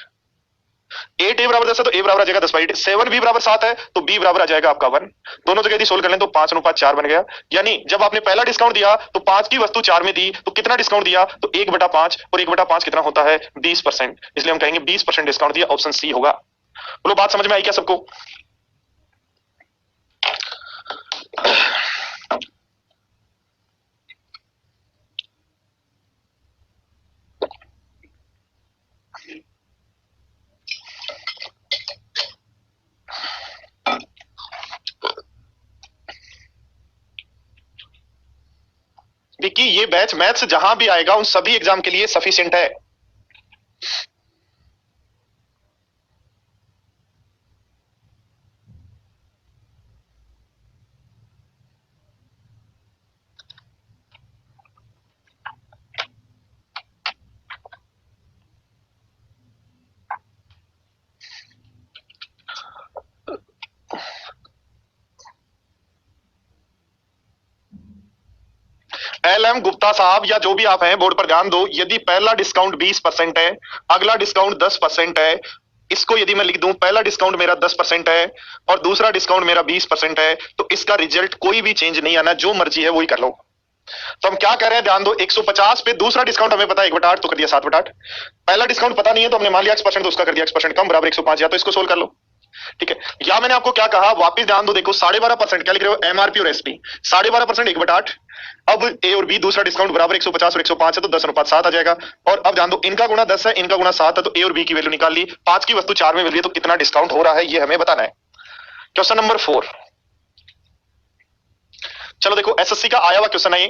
8a बराबर 10 है तो a बराबर आ जाएगा 10/8। 7b बराबर 7 है तो b बराबर आ जाएगा आपका 1। दोनों जगह यदि सोल्व कर लें तो 5:4 बन गया। यानी जब आपने पहला डिस्काउंट दिया तो 5 की वस्तु 4 में दी तो कितना डिस्काउंट दिया, तो 1/5 और 1/5 कितना होता है 20%, इसलिए हम कहेंगे 20% डिस्काउंट दिया, ऑप्शन सी होगा। बोलो बात समझ में आई क्या सबको। विकी ये बैच मैथ्स जहां भी आएगा उन सभी एग्जाम के लिए सफिशिएंट है। LM गुप्ता साहब या जो भी आप हैं बोर्ड पर ध्यान दो, यदि पहला डिस्काउंट 20% है, अगला डिस्काउंट 10% है, इसको यदि मैं लिख दूं पहला डिस्काउंट मेरा 10% है और दूसरा डिस्काउंट मेरा 20% है, तो इसका रिजल्ट कोई भी चेंज नहीं आना, जो मर्जी है वही कर लो। तो हम क्या कह रहे हैं, ध्यान दो 150 पे दूसरा डिस्काउंट हमें पता है 1/8 तो कर दिया 7/8, पहला डिस्काउंट पता नहीं है तो हमने मान लिया x% तो उसका कर दिया x% कम, बराबर 105, या तो इसको सोल्व कर लो, ठीक है। या मैंने आपको क्या कहा, वापस ध्यान दो, देखो 12.5% क्या लिख रहे हो, एमआरपी और एसपी, 12.5% 1/8, अब ए और बी दूसरा डिस्काउंट बराबर 150 और 105 है तो 10:7 आ जाएगा। और अब ध्यान दो, इनका गुणा 10 है, इनका गुणा 7 है, तो ए और बी की वैल्यू निकाल ली, 5 की वस्तु 4 में मिल रही है तो कितना डिस्काउंट हो रहा है ये हमें बताना है। क्वेश्चन नंबर 4, चलो देखो एसएससी का आया हुआ क्वेश्चन है ये,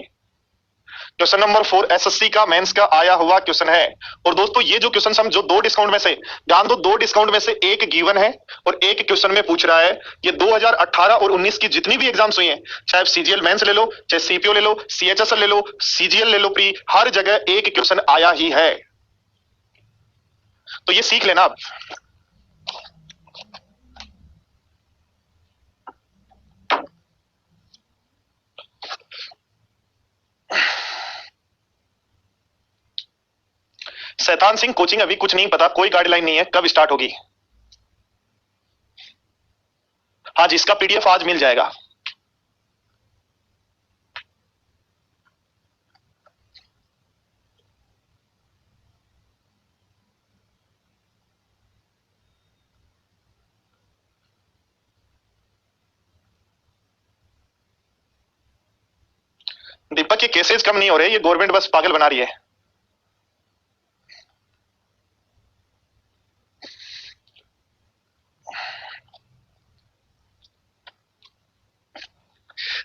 क्वेश्चन नंबर 4 एसएससी का मेंस का आया हुआ क्वेश्चन है। और दोस्तों ये जो क्वेश्चन हम जो दो डिस्काउंट में से, ध्यान दो, दो डिस्काउंट में से एक गिवन है और एक क्वेश्चन में पूछ रहा है। ये 2018 और 19 की जितनी भी एग्जाम्स हुई हैं, चाहे सीजीएल मेंस ले लो, चाहे सीपीओ ले लो, सीएचएसएल ले लो, सीजीएल ले लो, प्री, हर जगह एक क्वेश्चन आया ही है। तो ये सीख लेना आप। शैतान सिंह कोचिंग अभी कुछ नहीं पता, कोई गाइडलाइन नहीं है, कब स्टार्ट होगी? हाँ जी, इसका पीडीएफ आज मिल जाएगा। दीपक के केसेस कम नहीं हो रहे, ये गवर्नमेंट बस पागल बना रही है।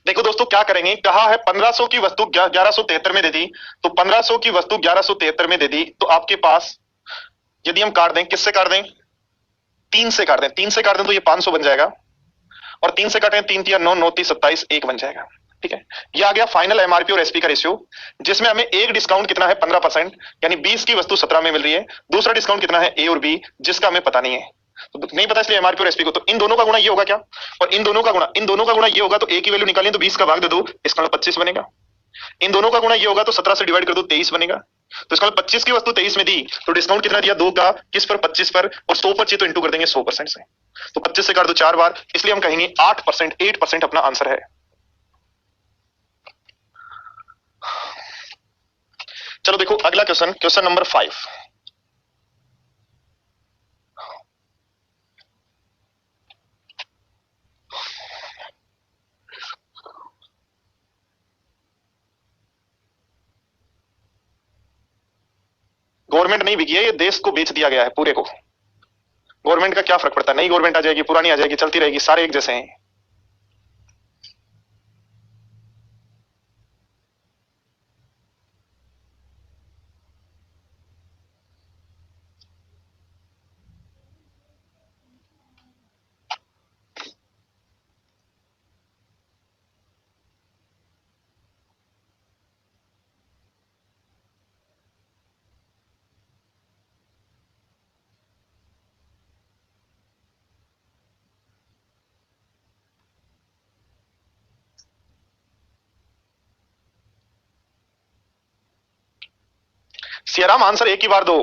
देखो दोस्तों क्या करेंगे, कहा है 1500 की वस्तु 1173 में दे दी, तो 1500 की वस्तु 1173 में दे दी, तो आपके पास यदि हम काट दें, किससे काट दें? 3 से काट दें, 3 से काट दें तो ये 500 बन जाएगा, और 3 से काटें 3 9 9 30 27 1 बन जाएगा। ठीक है, ये आ गया फाइनल एमआरपी और एसपी का रेशियो, जिसमें हमें एक डिस्काउंट कितना है 15%, यानी 20 की वस्तु 17 में मिल रही है। दूसरा डिस्काउंट कितना है ए और बी, जिसका हमें पता नहीं है, तो नहीं पता इसलिए एमआरपी और एसपी को। तो इन दोनों का गुणा ये होगा क्या, और इन दोनों का गुणा ये होगा, तो ए की वैल्यू निकालें तो 20 का भाग दे दो, इसका मतलब 25 बनेगा। इन दोनों का गुणा ये होगा तो 17 से डिवाइड कर दो 23 बनेगा। तो इसका मतलब 25 की वस्तु 23 में दी, तो डिस्काउंट कितना दिया 2 का, किस पर? 25 पर, और 100 पर चाहिए तो इंटू कर देंगे 100% से, तो 25 से काट दो 4 बार, इसलिए हम कहेंगे 8%, 8% अपना आंसर है। चलो देखो अगला क्वेश्चन, क्वेश्चन नंबर 5। गवर्नमेंट नहीं बिकी है, ये देश को बेच दिया गया है पूरे को। गवर्नमेंट का क्या फर्क पड़ता है, नई गवर्नमेंट आ जाएगी, पुरानी आ जाएगी, चलती रहेगी, सारे एक जैसे हैं। सियाराम आंसर एक ही बार दो।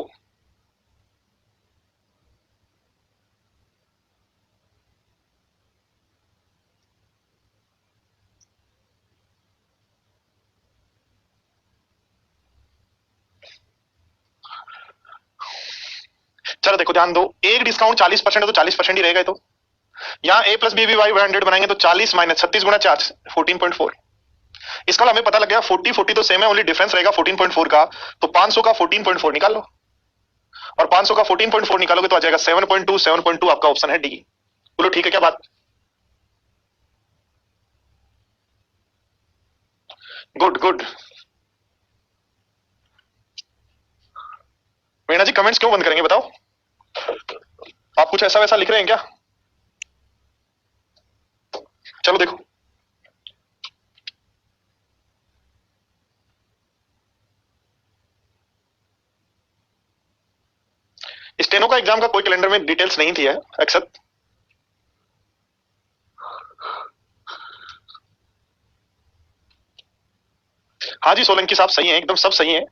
चलो देखो ध्यान दो, एक डिस्काउंट 40% है तो 40% ही रहेगा। तो यहाँ a plus B B Y 100 बनाएंगे तो 40 माइनस 36 गुना 4 14.4। इसका हमें पता लग गया 40 40 तो सेम है, ओनली डिफरेंस रहेगा 14.4 का, तो 500 का 14.4 निकाल लो, और 500 का 14.4 निकालोगे तो आ जाएगा 7.2। 7.2 आपका ऑप्शन है डी। बोलो ठीक है क्या बात? Good good. Meena ji comments क्यों बंद करेंगे बताओ, आप कुछ ऐसा वैसा लिख रहे हैं क्या? चलो देखो, स्टेनो का एग्जाम का कोई कैलेंडर में डिटेल्स नहीं थी है एक्सेप्ट। हाँ जी सोलंकी साहब सही है, एकदम सब सही है,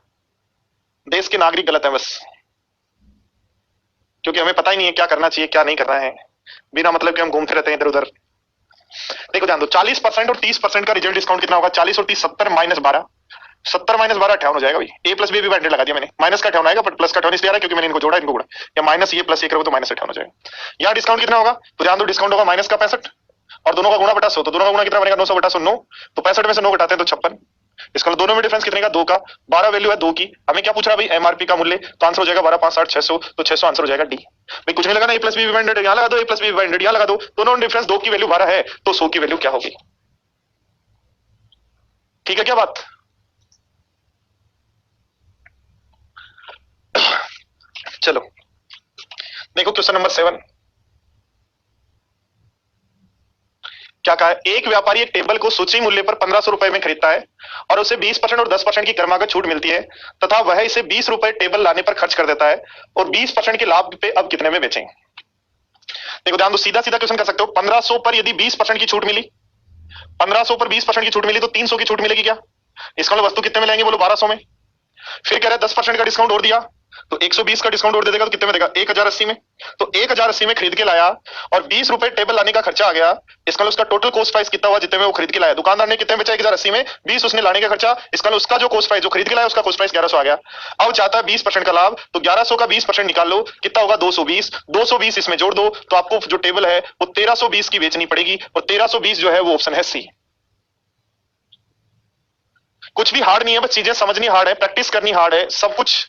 देश के नागरिक गलत है बस, क्योंकि हमें पता ही नहीं है क्या करना चाहिए क्या नहीं करना है, बिना मतलब कि हम घूमते रहते हैं इधर उधर। देखो ध्यान दो, 40% और 30% का रिजल्ट डिस्काउंट कितना होगा? 40 और 30 70 माइनस 12, 70 माइनस 12 58 हो जाएगा भाई। ए प्लस बी भी 100 लगा दिया मैंने, माइनस का 58 आएगा बट प्लस का 58 इसलिए आ रहा है क्योंकि मैंने इनको जोड़ा इनको गुणा, या माइनस ये प्लस ये करोगे तो माइनस 58 हो जाएगा। यहाँ डिस्काउंट कितना होगा तो ध्यान दो, डिस्काउंट होगा माइनस का 65 और दोनों का गुणा बटा 100, तो दोनों का गुणा कितना बनेगा 900 बटा 100 9, तो 65 में से 9 घटाते हैं तो 56। इसका दोनों में डिफरेंस कितने का 2 का, 12 वैल्यू है 2 की। हमें क्या पूछ रहा है भाई एमआरपी का मूल्य, तो आंसर हो जाएगा 12 5 60 600, तो 600 आंसर हो जाएगा डी। भाई कुछ नहीं लगाना, ए प्लस बी 100 यहाँ लगा दो, ए प्लस बी 100 यहाँ लगा दो, दोनों डिफरेंस 2 की वैल्यू 12 है तो 100 की वैल्यू क्या होगी? ठीक है क्या बात? चलो देखो क्वेश्चन नंबर 7 क्या कहा है। एक व्यापारी एक टेबल को सूची मूल्य पर 1500 रुपए में खरीदता है और उसे 20% और 10% की क्रमागत छूट मिलती है तथा वह इसे 20 रुपए टेबल लाने पर खर्च कर देता है और 20% के लाभ पे अब कितने में बेचेंगे। देखो ध्यान दो, सीधा सीधा क्वेश्चन कर सकते हो। 1500 पर यदि 20% की छूट मिली, 1500 पर 20% की छूट मिली तो 300 की छूट मिलेगी क्या। इसका मतलब वस्तु कितने में लेंगे बोलो, 1200 में। फिर कह रहा है 10% का डिस्काउंट और दिया तो 120 का डिस्काउंट और दे देगा तो कितने में देगा, 1080 में। तो 1080 में खरीद के लाया और 20 रुपए टेबल लाने का खर्चा आ गया। इसका मतलब उसका टोटल कॉस्ट प्राइस कितना हुआ जितने में वो खरीद के लाया। दुकानदार ने कितने में बेचा, 1080 में, 20 उसने लाने का खर्चा। इसका मतलब उसका जो कॉस्ट प्राइस जो खरीद के लाया उसका कॉस्ट प्राइस 1100 आ गया। अब चाहता है 20% का लाभ, तो 1100 का 20% निकाल लो, कितना होगा 220। 220 इसमें जोड़ दो तो आपको जो टेबल है वो 1320 की बेचनी पड़ेगी और 1320 जो है वो ऑप्शन है सी। कुछ भी हार्ड नहीं है, बस चीजें समझनी हार्ड है, प्रैक्टिस करनी हार्ड है, सब कुछ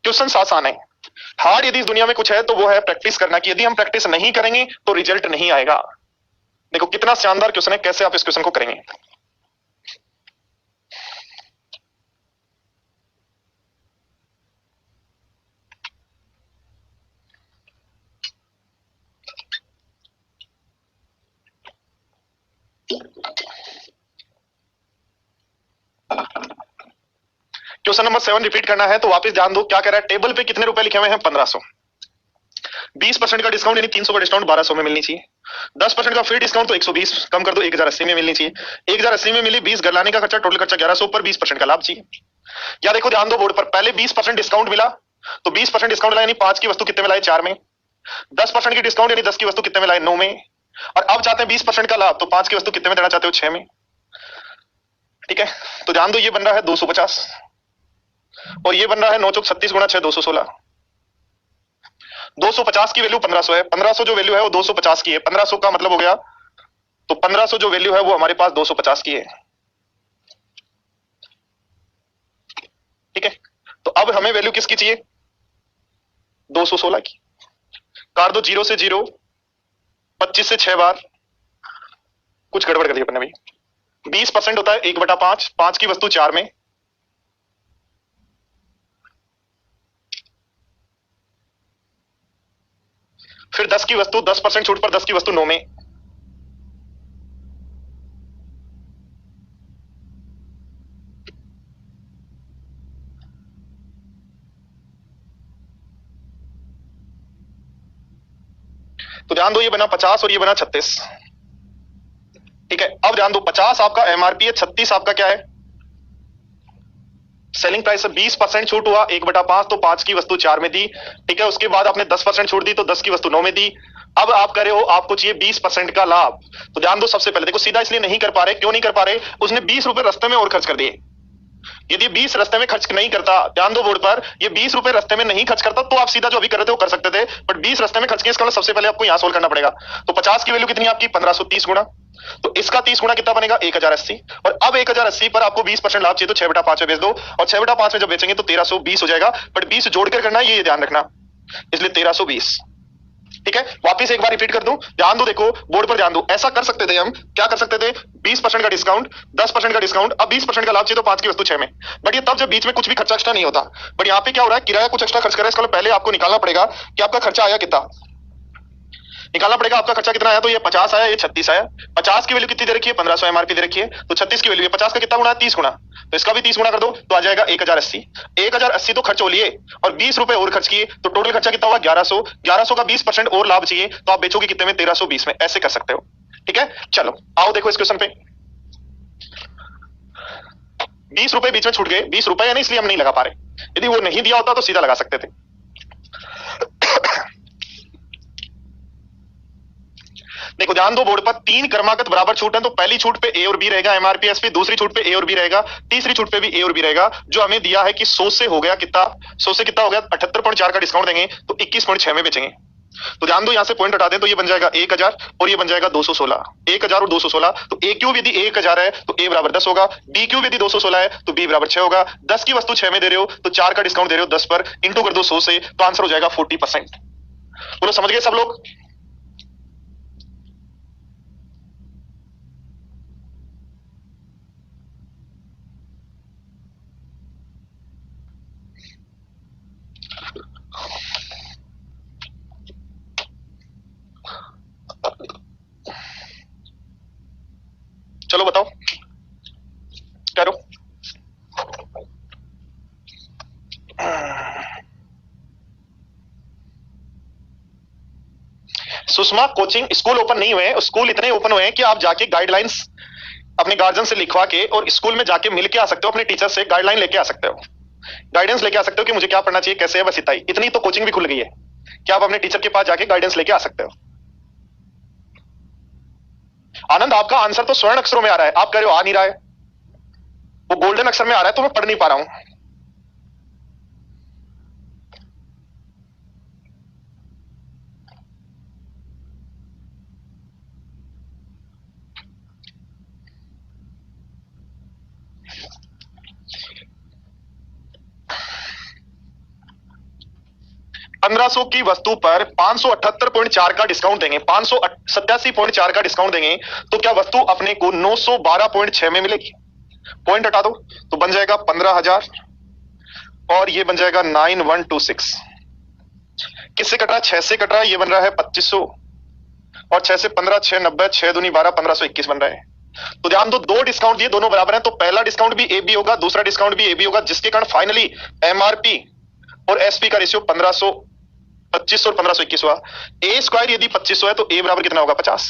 क्वेश्चन आसान है। हार्ड यदि इस दुनिया में कुछ है तो वो है प्रैक्टिस करना, कि यदि हम प्रैक्टिस नहीं करेंगे तो रिजल्ट नहीं आएगा। देखो कितना शानदार क्वेश्चन है, कैसे आप इस क्वेश्चन को करेंगे। क्वेश्चन नंबर 7 रिपीट करना है तो वापस ध्यान दो क्या कह रहा है। टेबल पे कितने रुपए लिखे हुए हैं, 1500। 20% का डिस्काउंट यानी 300 का डिस्काउंट 1200 में मिलनी चाहिए। 10% का फ्री डिस्काउंट तो 120 कम कर दो, 1080 में मिलनी चाहिए। 1080 में मिली, 20 घर लाने का खर्चा, टोटल खर्चा 1100 पर 20% का लाभ चाहिए। या देखो ध्यान दो बोर्ड पर, पहले 20% डिस्काउंट मिला तो 20% डिस्काउंट मिला यानी 5 की वस्तु कितने में लाए, 4 में। 10% की डिस्काउंट यानी 10 की वस्तु कितने में लाए, 9 में। और अब चाहते हैं 20% का लाभ, तो 5 की वस्तु कितने में देना चाहते हो, 6 में। ठीक है, तो ध्यान दो ये बन रहा है 250 और ये बन रहा है 9 चौक 36 गुणा 6 216। 250 की वैल्यू 1500 है, 1500 जो वैल्यू है वो 250 की है। 1500 का मतलब हो गया, तो 1500 जो वैल्यू है वो हमारे पास 250 की है। ठीक है, तो अब हमें वैल्यू किसकी चाहिए, 216 की। काट दो 0 से 0, 25 से 6 बार, कुछ गड़बड़ कर दी अपने भाई। 20% होता है 1/5, 5 की वस्तु 4 में। फिर 10 की वस्तु, 10% छूट पर 10 की वस्तु 9 में। तो ध्यान दो ये बना 50 और ये बना 36। ठीक है, अब ध्यान दो 50 आपका एमआरपी है, 36 आपका क्या है, सेलिंग प्राइस है। 20% छूट हुआ 1/5, तो 5 की वस्तु 4 में दी। ठीक है, उसके बाद आपने 10% छूट दी तो 10 की वस्तु 9 में दी। अब आप कर रहे हो, आपको चाहिए 20% का लाभ। तो ध्यान दो सबसे पहले, देखो सीधा इसलिए नहीं कर पा रहे, क्यों नहीं कर पा रहे, उसने 20 रुपए रास्ते में और खर्च कर दिए। यदि 20 रास्ते में खर्च नहीं करता, ध्यान दो बोर्ड पर, ये 20 रुपए रास्ते में नहीं खर्च करता तो आप सीधा जो अभी कर रहे थे वो कर सकते थे, बट 20 रास्ते में खर्च किया, इसका मतलब सबसे पहले आपको यहां सोल्व करना पड़ेगा। तो 50 की वैल्यू कितनी है आपकी, 1530 गुणा, तो इसका 30 गुणा कितना बनेगा, 1080। और अब 1080 पर आपको 20% लाभ चाहिए तो 6/5 में बेच दो, और 6/5 में जब बेचेंगे तो 1320 हो जाएगा, बट 20 जोड़कर करना है, ये ध्यान रखना, इसलिए 1320। ठीक है, वापिस एक बार रिपीट कर दूं, ध्यान दो, देखो बोर्ड पर ध्यान दो। ऐसा कर सकते थे हम, क्या कर सकते थे, 20% का डिस्काउंट, 10% का डिस्काउंट, अब 20% का लाभ चाहिए तो 5 की वस्तु 6 में। बट ये तब जब बीच में कुछ भी खर्चा एक्स्ट्रा नहीं होता। बट यहाँ पे क्या हो रहा है, किराया कुछ एक्स्ट्रा खर्च कर रहा है, इसका मतलब पहले आपको निकालना पड़ेगा कि आपका खर्चा आया कितना, निकालना पड़ेगा आपका खर्चा कितना आया। तो ये 50 आया, ये 36 आया। 50 की वैल्यू कितनी दे रखी है, 1500 एमआरपी दे रखी है, तो 36 की वैल्यू है, 50 का कितना गुणा है, 30 गुणा, तो इसका भी 30 गुणा कर दो तो आ जाएगा 1080। 1080 तो खर्च हो लिए और 20 रुपए और खर्च किए, तो टोटल खर्चा कितना हुआ, 1100। 1100 का 20% और लाभ चाहिए तो आप बेचोगे कितने में, 1320 में। ऐसे कर सकते हो। ठीक है, चलो आओ देखो इस क्वेश्चन पे। 20 रुपए बीच में छूट गए, 20 रुपए है ना, इसलिए हम नहीं लगा पा रहे। यदि वो नहीं दिया होता तो सीधा लगा सकते थे। देखो ध्यान दो बोर्ड पर, 3 क्रमागत बराबर छूट है, तो पहली छूट पे ए और बी रहेगा एमआरपी एसपी, दूसरी छूट पे ए और बी रहेगा, तीसरी छूट पे भी ए और बी रहेगा। जो हमें दिया है कि 100 से हो गया कितना, 100 से कितना हो गया, 78.4 का डिस्काउंट देंगे तो 21.6 में बेचेंगे। तो ध्यान दो यहां से पॉइंट हटा दें तो ये बन जाएगा 1000 और ये बन जाएगा 216। 1000 और 216, तो ए क्यूब यदि 1000 है तो ए बराबर 10 होगा, बी क्यूब यदि 216 है तो बी बराबर 6 होगा। 10 की वस्तु 6 में दे रहे हो तो 4 का डिस्काउंट दे रहे हो 10 पर, इंटू कर दो 100 से, तो आंसर हो जाएगा 40%। बोलो समझ गए सब लोग। चलो बताओ करो। सुषमा कोचिंग स्कूल ओपन नहीं हुए हैं, स्कूल इतने ओपन हुए हैं कि आप जाके गाइडलाइंस अपने गार्जियन से लिखवा के और स्कूल में जाके मिल के आ सकते हो, अपने टीचर से गाइडलाइन लेके आ सकते हो, गाइडेंस लेके आ सकते हो कि मुझे क्या पढ़ना चाहिए, कैसे है, बस इतना ही। इतनी तो कोचिंग भी खुल गई है कि आप अपने टीचर के पास जाके गाइडेंस लेके आ सकते हो। आनंद आपका आंसर तो स्वर्ण अक्षरों में आ रहा है, आप कह रहे हो आ नहीं रहा है, वो गोल्डन अक्षर में आ रहा है तो मैं पढ़ नहीं पा रहा हूं। 1500 की वस्तु पर 578.4 का डिस्काउंट देंगे, 587.4 का डिस्काउंट देंगे, तो क्या वस्तु अपने को 912.6 में मिलेगी? पॉइंट हटा दो तो बन जाएगा 15,000 और ये बन जाएगा 9126। किससे कट रहा है? 6 से कट रहा है, ये बन रहा है 2500 और 6 से 15, 6 90, 6 दूनी 12, 1521 बन रहा है। तो ध्यान दो, दो डिस्काउंट दिए, दोनों बराबर हैं, तो पहला डिस्काउंट भी ए बी होगा, दूसरा डिस्काउंट भी ए बी होगा, जिसके कारण फाइनली एमआरपी और एसपी का रेशियो 1500 25 और 1521 हुआ। ए स्क्वायर यदि 2500 है तो ए बराबर कितना होगा? 50।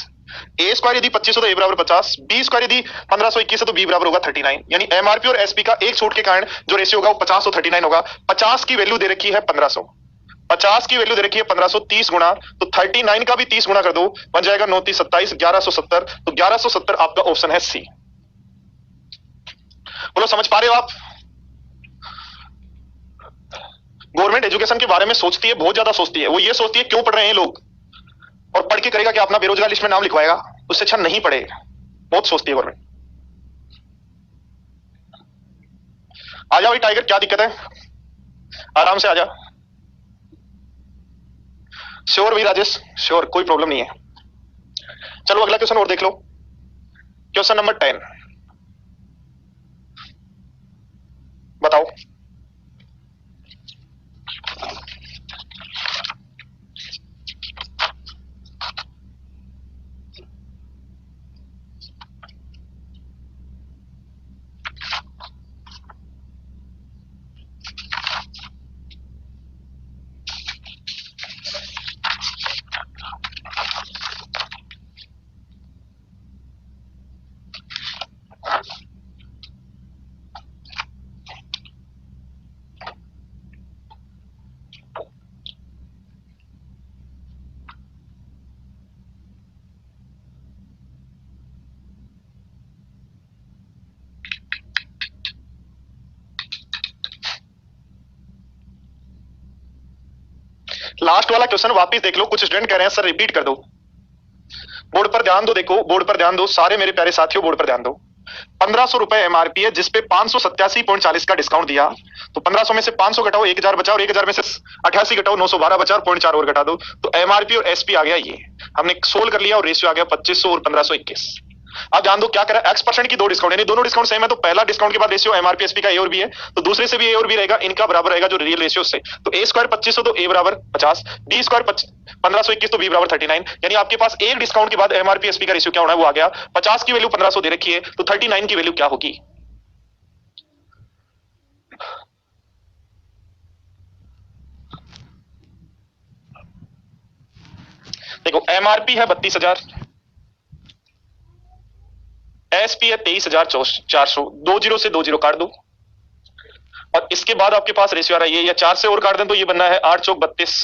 ए स्क्वायर यदि 2500 तो ए बराबर 50, बी स्क्वायर यदि 1521 है तो बी बराबर होगा 39। यानी एमआरपी और एसपी का एक छूट के कारण जो रेशियो होगा वो 50 और 39 होगा। 50 की वैल्यू दे रखी है 1500, 50 की वैल्यू दे रखी है 1500, 30 गुना, तो 39 का भी 30 गुना कर दो, बन जाएगा 9 30 27 1170। तो 1170 आपका ऑप्शन है सी। बोलो समझ पा रहे हो आप? गवर्नमेंट एजुकेशन के बारे में सोचती है, बहुत ज्यादा सोचती है। वो ये सोचती है क्यों पढ़ रहे हैं लोग, और पढ़ के करेगा कि अपना बेरोजगार लिस्ट में नाम लिखवाएगा, उससे अच्छा नहीं पढ़ेगा। बहुत सोचती है गवर्नमेंट। आ जाओ भाई टाइगर, क्या दिक्कत है? आराम से आ जा। श्योर भाई राजेश, श्योर, कोई प्रॉब्लम नहीं है। चलो अगला क्वेश्चन और देख लो, क्वेश्चन नंबर 10 बताओ। लास्ट वाला क्वेश्चन वापस देख लो, कुछ स्टूडेंट कह रहे हैं सर रिपीट कर दो। बोर्ड पर ध्यान दो, देखो बोर्ड पर ध्यान दो, सारे मेरे प्यारे साथियों बोर्ड पर ध्यान दो। 1500 रुपए एमआरपी है, जिसपे 587.40 का डिस्काउंट दिया, तो 1500 में से 500 घटाओ 1000 बचा, और 1000 में से 88 घटाओ 912 बचा, और 0.4 और घटा दो, तो एमआरपी और एसपी आ गया। ये हमने सोल्व कर लिया और रेशियो आ गया 2500 और 1521। अब ध्यान दो क्या करा, x% की दो डिस्काउंट, यानी दोनों डिस्काउंट सेम है, तो पहला डिस्काउंट के बाद रेशियो एमआरपी एसपी का ए और बी है, तो दूसरे से भी ए और बी रहेगा, इनका बराबर रहेगा जो रियल रेशियो से। तो ए स्क्वायर 2500 तो ए बराबर 50, बी स्क्वायर 1521 तो बी बराबर 39। यानी आपके पास एक डिस्काउंट के बाद एमआरपी एसपी का रेशियो क्या होना है, वो आ गया। 50 की वैल्यू 1500 दे रखी है, तो 39 की वैल्यू क्या होगी? देखो एमआरपी है 32,000, एसपी है 23,400, 20 से 20 काट दो, और इसके बाद आपके पास रेशियो आ रहा है ये, या 4 से और काट दें तो ये बनना है 8 चौक 32,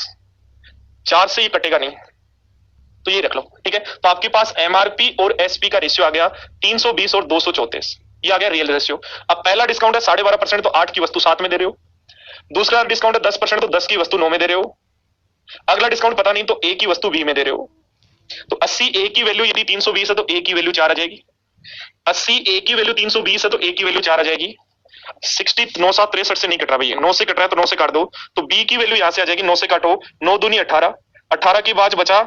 4 से ये कटेगा नहीं, तो ये रख लो, ठीक है। तो आपके पास एमआरपी और एसपी का रेशियो आ गया 320 और 234, ये आ गया रियल रेशियो। अब पहला डिस्काउंट है 12.5%, तो 8 की वस्तु 7 में दे रहे हो। दूसरा डिस्काउंट है 10%, तो 10 की वस्तु 9 में दे रहे हो। अगला डिस्काउंट पता नहीं, तो ए की वस्तु बी में दे रहे हो। तो 80 ए की वैल्यू यदि 320 है तो ए की वैल्यू 4 आ जाएगी। 80 ए की वैल्यू 320 है तो ए की वैल्यू 4 आ जाएगी। 60 9 7 63 से नहीं कट रहा भैया, 9 से कट रहा है तो 9 से काट दो, तो बी की वैल्यू यहां से आ जाएगी, 9 से काटो, 9 दूनी 18, 18 की बाद बचा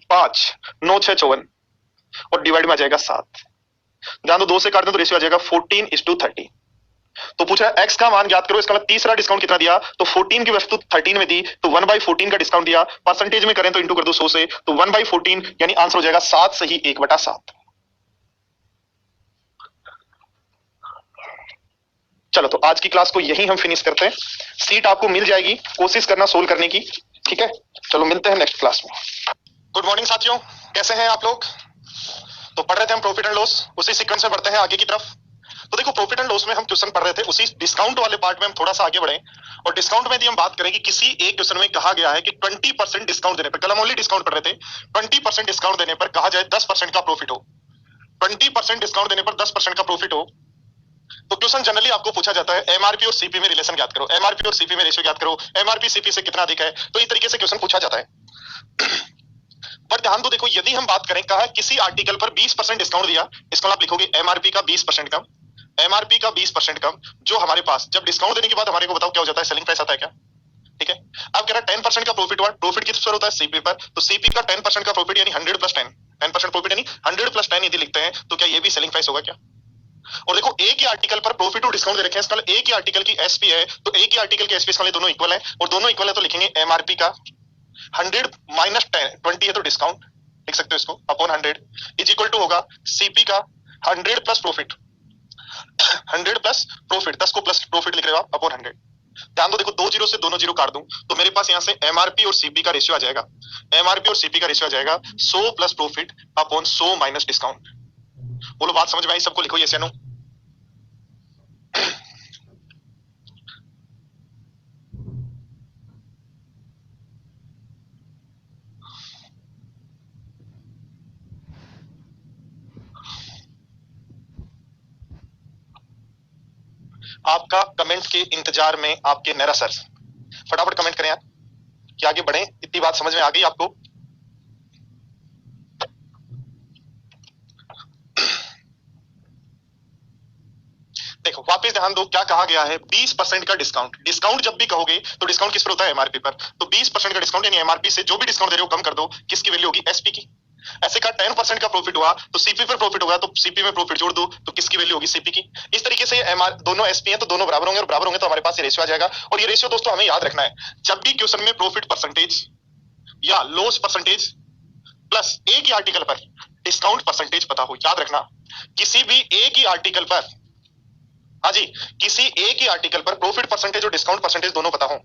5, 9 6 54, और डिवाइड में आ जाएगा 7। ध्यान दो, 2 से काट दो तो रेशियो आ जाएगा 14:30। तो पूछा एक्स का मान ज्ञात करो, इसका मतलब तीसरा डिस्काउंट कितना दिया, तो 14 की वस्तु 13 में दी, तो 1/14 का डिस्काउंट दिया, परसेंटेज में करें तो इंटू कर दो 100 से, तो 1/14 यानी आंसर हो जाएगा 7 सही 1/7। चलो तो आज की क्लास को यही हम फिनिश करते हैं। सीट आपको मिल जाएगी, कोशिश करना सोल्व करने की, ठीक है। चलो मिलते हैं नेक्स्ट क्लास में। गुड मॉर्निंग साथियों, कैसे हैं आप लोग? तो पढ़ रहे थे हम प्रॉफिट एंड लॉस, उसी सीक्वेंस में बढ़ते हैं आगे की तरफ। तो देखो प्रॉफिट एंड लॉस में हम क्वेश्चन पढ़ रहे थे, उसी डिस्काउंट वाले पार्ट में हम थोड़ा सा आगे बढ़े। और डिस्काउंट में यदि हम बात करें कि किसी एक क्वेश्चन में कहा गया है कि 20% डिस्काउंट देने पर, कल हम ओनली डिस्काउंट पढ़ रहे थे, 20% डिस्काउंट देने पर कहा जाए 10% का प्रॉफिट हो, 20% डिस्काउंट देने पर 10% का प्रॉफिट हो, तो क्वेश्चन जनरली आपको पूछा जाता है एमआरपी और सीपी में रिलेशन ज्ञात करो, एमआरपी और सीपी में रेशियो ज्ञात करो, एमआरपी सीपी से कितना अधिक है, तो इस तरीके से क्वेश्चन पूछा जाता है। पर ध्यान दो, देखो यदि हम बात करें, कहा किसी आर्टिकल पर 20% डिस्काउंट दिया, इसको आप लिखोगे एमआरपी का 20% कम, एमआरपी का 20% कम, जो हमारे पास जब डिस्काउंट देने के बाद हमारे को बताओ क्या हो जाता है, सेलिंग प्राइस आता है क्या? ठीक है। अब कह रहा है 10% का प्रॉफिट हुआ, प्रॉफिट किस पर होता है, सीपी पर, तो सीपी का 10% का प्रॉफिट यानी 100 प्लस 10, 10% प्रॉफिट यानी 100 प्लस 10 यदि लिखते हैं तो क्या ये भी सेलिंग प्राइस होगा क्या? और देखो एक ही आर्टिकल पर प्रॉफिट और डिस्काउंट दे रखे हैं, इसका एक ही आर्टिकल की एसपी है, तो एक ही आर्टिकल की एसपी इसका दोनों इक्वल है, और दोनों इक्वल है तो लिखेंगे एमआरपी का 100 माइनस 20 है तो डिस्काउंट, लिख सकते हो इसको, अपॉन 100 इज इक्वल टू होगा सीपी का 100 प्लस प्रॉफिट, 100 प्लस प्रॉफिट, 10 को प्लस प्रॉफिट लिख रहे हो आप, अपॉन 100। ध्यान दो, देखो दो जीरो से दोनों जीरो काट दूं तो मेरे पास यहां से एमआरपी और सीपी का रेशियो आ जाएगा, एमआरपी और सीपी का रेशियो आ जाएगा 100 plus profit upon 100 minus discount. बोलो बात समझ में आई सबको? लिखो यस या नो। आपका कमेंट के इंतजार में आपके नैरा सर, फटाफट कमेंट करें यार कि आगे बढ़े। इतनी बात समझ में आ गई आपको? देखो वापस ध्यान दो, क्या कहा गया है, 20% का डिस्काउंट। डिस्काउंट जब भी कहोगे तो डिस्काउंट किस पर होता है, एमआरपी पर, तो 20% का डिस्काउंट यानी एमआरपी से जो भी डिस्काउंट दे रहे हो कम कर दो, किसकी वैल्यू होगी, एसपी की। ऐसे का 10% का प्रॉफिट हुआ तो सीपी पर प्रॉफिट होगा, तो सीपी में प्रॉफिट जोड़ दो तो किसकी वैल्यू होगी, सीपी की। इस तरीके से एमआर दोनों एसपी हैं तो दोनों बराबर होंगे, और बराबर होंगे तो हमारे पास ये रेशियो आ जाएगा। और ये रेशियो दोस्तों हमें याद रखना है, जब भी क्वेश्चन में प्रॉफिट परसेंटेज या लॉस परसेंटेज प्लस एक ही आर्टिकल पर डिस्काउंट परसेंटेज पता हो, याद रखना किसी भी एक ही आर्टिकल पर, हाँ जी, किसी एक ही आर्टिकल पर प्रॉफिट परसेंटेज और डिस्काउंट परसेंटेज दोनों पता हो,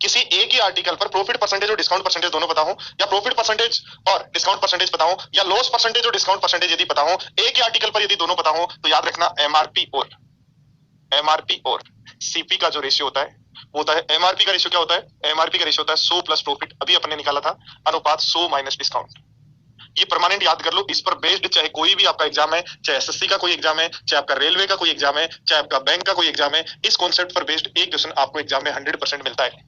किसी एक ही आर्टिकल पर प्रॉफिट परसेंटेज और डिस्काउंट परसेंटेज दोनों पता हो, या प्रॉफिट परसेंटेज और डिस्काउंट परसेंटेज पता हो, या लॉस परसेंटेज और डिस्काउंट परसेंटेज यदि पता हो, एक ही आर्टिकल पर यदि दोनों पता हो, तो याद रखना एमआरपी और सीपी का जो रेशियो होता है वो होता है, एमआरपी का रेशियो क्या होता है, एमआरपी का रेशियो होता है 100 प्लस प्रॉफिट, अभी अपने निकाला था अनुपात 100 माइनस डिस्काउंट। ये परमानेंट याद कर लो, इस पर बेस्ड चाहे कोई भी आपका एग्जाम है, चाहे एसएससी का कोई एग्जाम है, चाहे आपका रेलवे का कोई एग्जाम है, चाहे आपका बैंक का कोई एग्जाम है, इस कॉन्सेप्ट पर बेस्ड एक क्वेश्चन आपको एग्जाम में 100% मिलता है।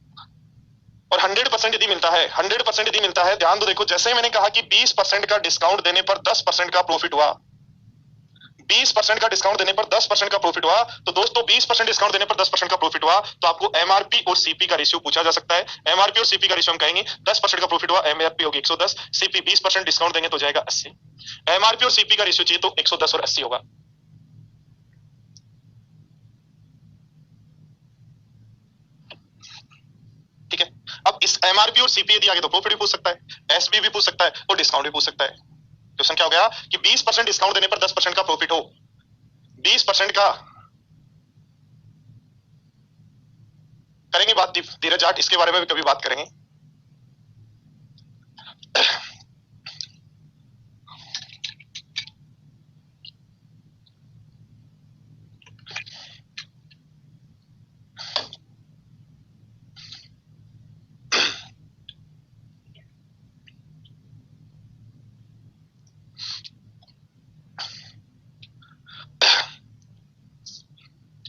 और 100% यदि मिलता है, 100% यदि मिलता है, ध्यान दो, देखो जैसे मैंने कहा कि 20% का डिस्काउंट देने पर 10% का प्रॉफिट हुआ, 20% का डिस्काउंट देने पर 10% का प्रॉफिट हुआ, तो दोस्तों 20% डिस्काउंट देने पर 10% का प्रॉफिट हुआ, तो आपको एमआरपी और सीपी का रेशियो पूछा जा सकता है। एमआरपी और सीपी का रेशियो हम कहेंगे 10% का प्रॉफिट हुआ, एमआरपी होगी 110, सीपी 20% डिस्काउंट देंगे तो जाएगा 80। एमआरपी और सीपी का रेशियो चाहिए तो 110 और 80 होगा। ठीक है। अब इस एमआरपी और सीपी यदि आगे तो प्रॉफिट भी पूछ सकता है, एसपी भी पूछ सकता है, और डिस्काउंट भी पूछ सकता है। क्वेश्चन क्या हो गया कि 20% डिस्काउंट देने पर 10% का प्रॉफिट हो, 20% का करेंगे बात धीरज जाट, इसके बारे में भी कभी बात करेंगे।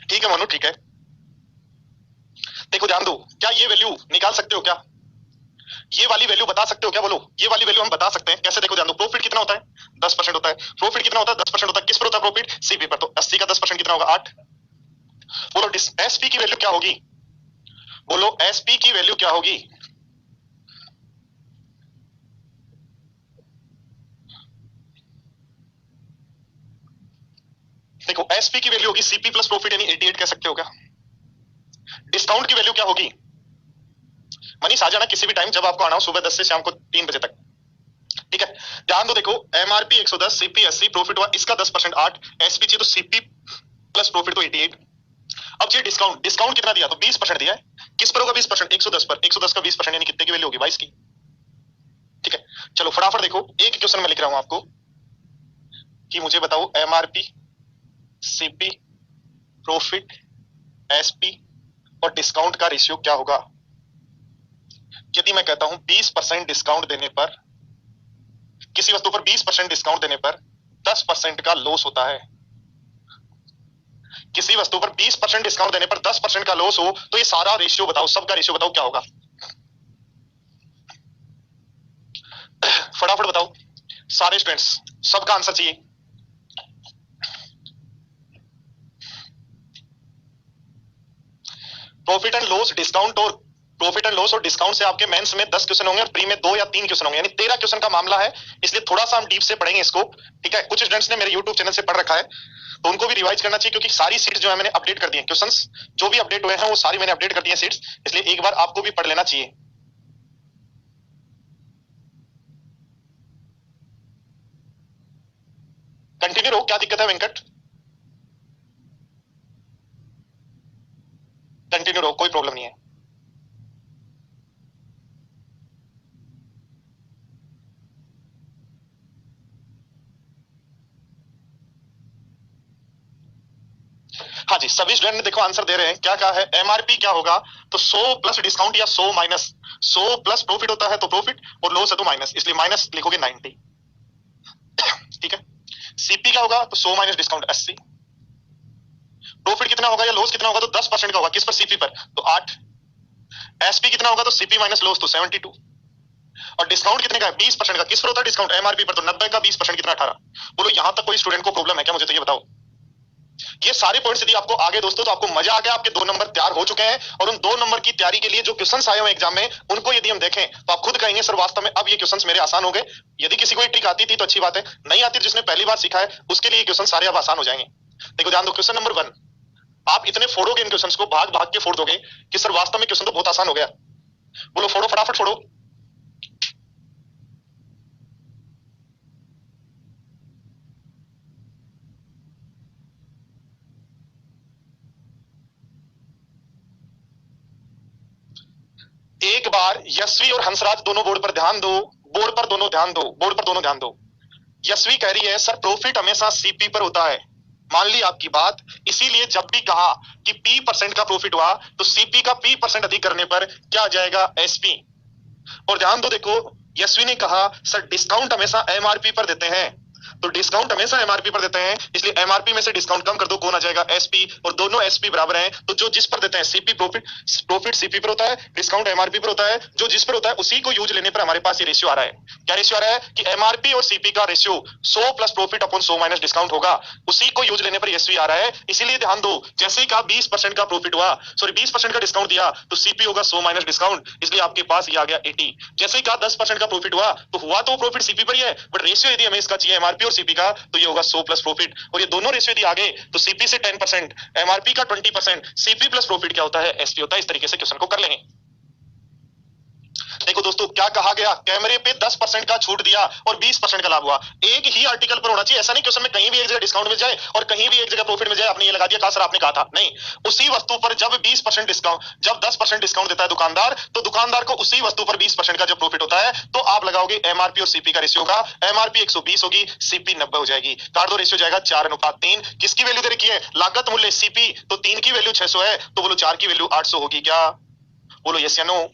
ठीक है मनु, ठीक है। देखो ध्यान दो, क्या ये वैल्यू निकाल सकते हो क्या, ये वाली वैल्यू बता सकते हो क्या, बोलो ये वाली वैल्यू हम बता सकते हैं कैसे? देखो ध्यान दो, प्रॉफिट कितना होता है, 10% होता है, प्रॉफिट कितना होता है, 10% होता है, किस पर होता है प्रॉफिट, सीपी पर, तो 80 का 10% कितना होगा, 8। बोलो एसपी की वैल्यू क्या होगी, बोलो एसपी की वैल्यू क्या होगी, देखो एसपी की वैल्यू होगी सीपी प्लस प्रॉफिट यानी 88 कह सकते हो क्या। डिस्काउंट की वैल्यू क्या होगी, मनीष आ जाना किसी भी टाइम जब आपको आना हो, सुबह 10 से शाम को 3 बजे तक। ठीक है। ध्यान दो, देखो एमआरपी 110, सीपी 80, प्रॉफिट हुआ इसका 10% 8, एसपी चाहिए तो सीपी प्लस प्रॉफिट तो 88। अब ये डिस्काउंट डिस्काउंट कितना दिया, तो 20% दिया है। किस पर होगा 20%? 110 पर। 110 का 20% यानी कितने की वैल्यू होगी? 22 की। ठीक है, चलो फटाफट देखो, एक क्वेश्चन में लिख रहा हूं आपको कि मुझे बताओ एमआरपी, सीपी, प्रॉफिट, एसपी और डिस्काउंट का रेशियो क्या होगा। यदि मैं कहता हूं 20% डिस्काउंट देने पर, किसी वस्तु पर 20% डिस्काउंट देने पर 10% का लॉस होता है, किसी वस्तु पर 20% डिस्काउंट देने पर 10% का लॉस हो, तो ये सारा रेशियो बताओ, सबका रेशियो बताओ क्या होगा। फटाफट बताओ सारे स्टूडेंट्स, सबका आंसर चाहिए। प्रॉफिट एंड लॉस, डिस्काउंट और प्रॉफिट एंड लॉस और डिस्काउंट से आपके मेंस में 10 क्वेश्चन होंगे और प्री में 2 या 3 क्वेश्चन होंगे, यानी 13 क्वेश्चन का मामला है। इसलिए थोड़ा सा हम डीप से पढ़ेंगे इसको। ठीक है, कुछ स्टूडेंट्स ने मेरे यूट्यूब चैनल से पढ़ रखा है, तो उनको भी रिवाइज करना चाहिए, क्योंकि सारी सीट्स जो है मैंने अपडेट कर दी है, क्वेश्चंस जो भी अपडेट हुए हैं वो सारी मैंने अपडेट कर दी है सीट्स, इसलिए एक बार आपको भी पढ़ लेना चाहिए। कंटिन्यू रहो, क्या दिक्कत है वेंकट? कंटिन्यू रहो, कोई प्रॉब्लम नहीं है। हाँ जी, सभी स्टूडेंट ने देखो आंसर दे रहे हैं। क्या कहा है, एमआरपी क्या होगा, तो 100 प्लस डिस्काउंट या 100 माइनस, 100 प्लस प्रॉफिट होता है तो प्रॉफिट, और लॉस है तो माइनस, इसलिए माइनस लिखोगे 90। ठीक है, सीपी क्या होगा, तो 100 माइनस डिस्काउंट 80। प्रॉफिट कितना होगा या लॉस कितना होगा, तो 10% का होगा, किस पर? सीपी पर, तो 8। एसपी कितना होगा, तो सीपी माइनस लॉस, तो 72। और डिस्काउंट कितने का है, 20% का, किस पर होता है डिस्काउंट? एमआरपी पर, तो 90 का 20% कितना? 18। बोलो यहां तक कोई स्टूडेंट को प्रॉब्लम है क्या, मुझे तो ये बताओ। ये सारे पॉइंट्स यदि आपको आगे दोस्तों, तो आपको मजा आ गया, आपके 2 नंबर तैयार हो चुके हैं। और उन 2 नंबर की तैयारी के लिए जो क्वेश्चंस आए हुए एग्जाम में, उनको यदि हम देखें तो आप खुद कहेंगे सर वास्तव में अब ये क्वेश्चंस मेरे आसान हो गए। यदि किसी को ये ट्रिक आती थी तो अच्छी बात है, नहीं आती जिसने पहली बार सीखा है उसके लिए क्वेश्चन सारे अब आसान हो जाएंगे। देखो ध्यान दो, क्वेश्चन नंबर 1, आप इतने फोड़ोगे इन क्वेश्चंस को, भाग भाग के फोड़ दोगे कि सर वास्तव में क्वेश्चन तो बहुत आसान हो गया। बोलो फोड़ो, फटाफट फोड़ो। एक बार यशवी और हंसराज दोनों बोर्ड पर ध्यान दो, बोर्ड पर दोनों ध्यान दो, बोर्ड पर दोनों ध्यान दो। यशवी कह रही है सर प्रॉफिट हमेशा सीपी पर होता है। मान ली आपकी बात, इसीलिए जब भी कहा कि पी परसेंट का प्रॉफिट हुआ तो सीपी का पी परसेंट अधिक करने पर क्या आ जाएगा, एसपी। और ध्यान दो, देखो यशवी ने कहा सर डिस्काउंट हमेशा एमआरपी पर देते हैं, तो डिस्काउंट हमेशा एमआरपी पर देते हैं, इसलिए एमआरपी में से डिस्काउंट कम कर दो, कौन आ जाएगा, एसपी। और दोनों एसपी बराबर हैं, तो जो जिस पर देते हैं सीपी, प्रॉफिट प्रॉफिट सीपी पर होता है, डिस्काउंट एमआरपी पर होता है, जो जिस पर होता है उसी को यूज लेने पर हमारे पास ये रेशियो आ रहा है। क्या रेशियो आ रहा है कि एमआरपी और सीपी का ratio 100 plus profit upon 100 minus discount होगा, उसी को यूज लेने पर एसवी आ रहा है। इसीलिए ध्यान दो, जैसे ही कहा 20% का प्रॉफिट हुआ, सॉरी 20% का डिस्काउंट दिया, तो सीपी होगा 100 माइनस डिस्काउंट, इसलिए आपके पास ये आ गया 80। जैसे ही कहा 10% का प्रॉफिट हुआ, तो हुआ तो प्रॉफिट सीपी पर ही है, बट रेशियो यदि हमें इसका चाहिए एमआरपी और सीपी का, तो ये होगा 100 प्लस प्रॉफिट। और ये दोनों रेशियो यदि आ गए तो सीपी से 10%, एमआरपी का 20%, सीपी प्लस प्रॉफिट क्या होता है, एसपी होता है। इस तरीके से क्वेश्चन को कर लेंगे। देखो दोस्तों क्या कहा गया, कैमरे पे 10% का छूट दिया और 20% का लाभ हुआ। एक ही आर्टिकल पर होना चाहिए, ऐसा नहीं क्वेश्चन में कहीं भी एक जगह डिस्काउंट मिल जाए और कहीं भी एक जगह प्रॉफिट मिल जाए, आपने ये लगा दिया कहा सर आपने कहा था, नहीं। उसी वस्तु पर जब 20% डिस्काउंट, जब 10% डिस्काउंट देता है दुकानदार, तो दुकानदार को उसी वस्तु पर 20% का जब प्रॉफिट होता है, तो आप लगाओगे एमआरपी और सीपी का रेशियो होगा, एमआरपी 120 होगी, सीपी 90 हो जाएगी। काट दो, रेशियो जाएगा 4:3। किसकी वैल्यू दे रखी है, लागत मूल्य सीपी, तो 3 की वैल्यू 600 है, तो बोलो 4 की वैल्यू 800 होगी क्या, बोलो यस या नो।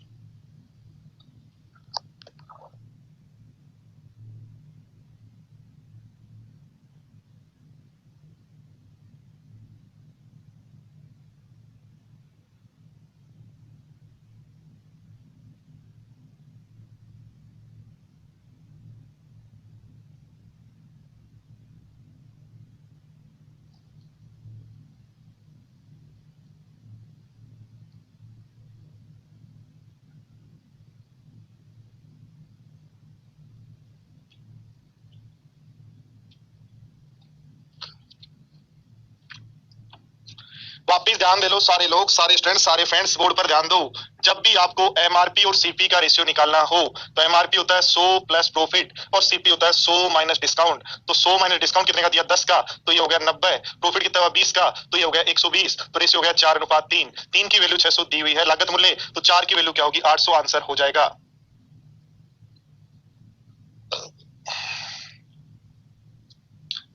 वापिस ध्यान दे लो सारे लोग, सारे स्टूडेंट, सारे फ्रेंड्स, बोर्ड पर ध्यान दो। जब भी आपको एमआरपी और सीपी का रेशियो निकालना हो तो एमआरपी होता है 100 प्लस प्रॉफिट और सीपी होता है 100 माइनस डिस्काउंट। तो 100 माइनस डिस्काउंट कितने का दिया, 10 का, तो ये हो गया 90। प्रॉफिट कितना हुआ, 20 का, तो ये हो गया 120। तो रेशियो हो गया 4:3। 3 की वैल्यू 600 दी हुई है लागत मूल्य, तो 4 की वैल्यू क्या होगी, 800 आंसर हो जाएगा।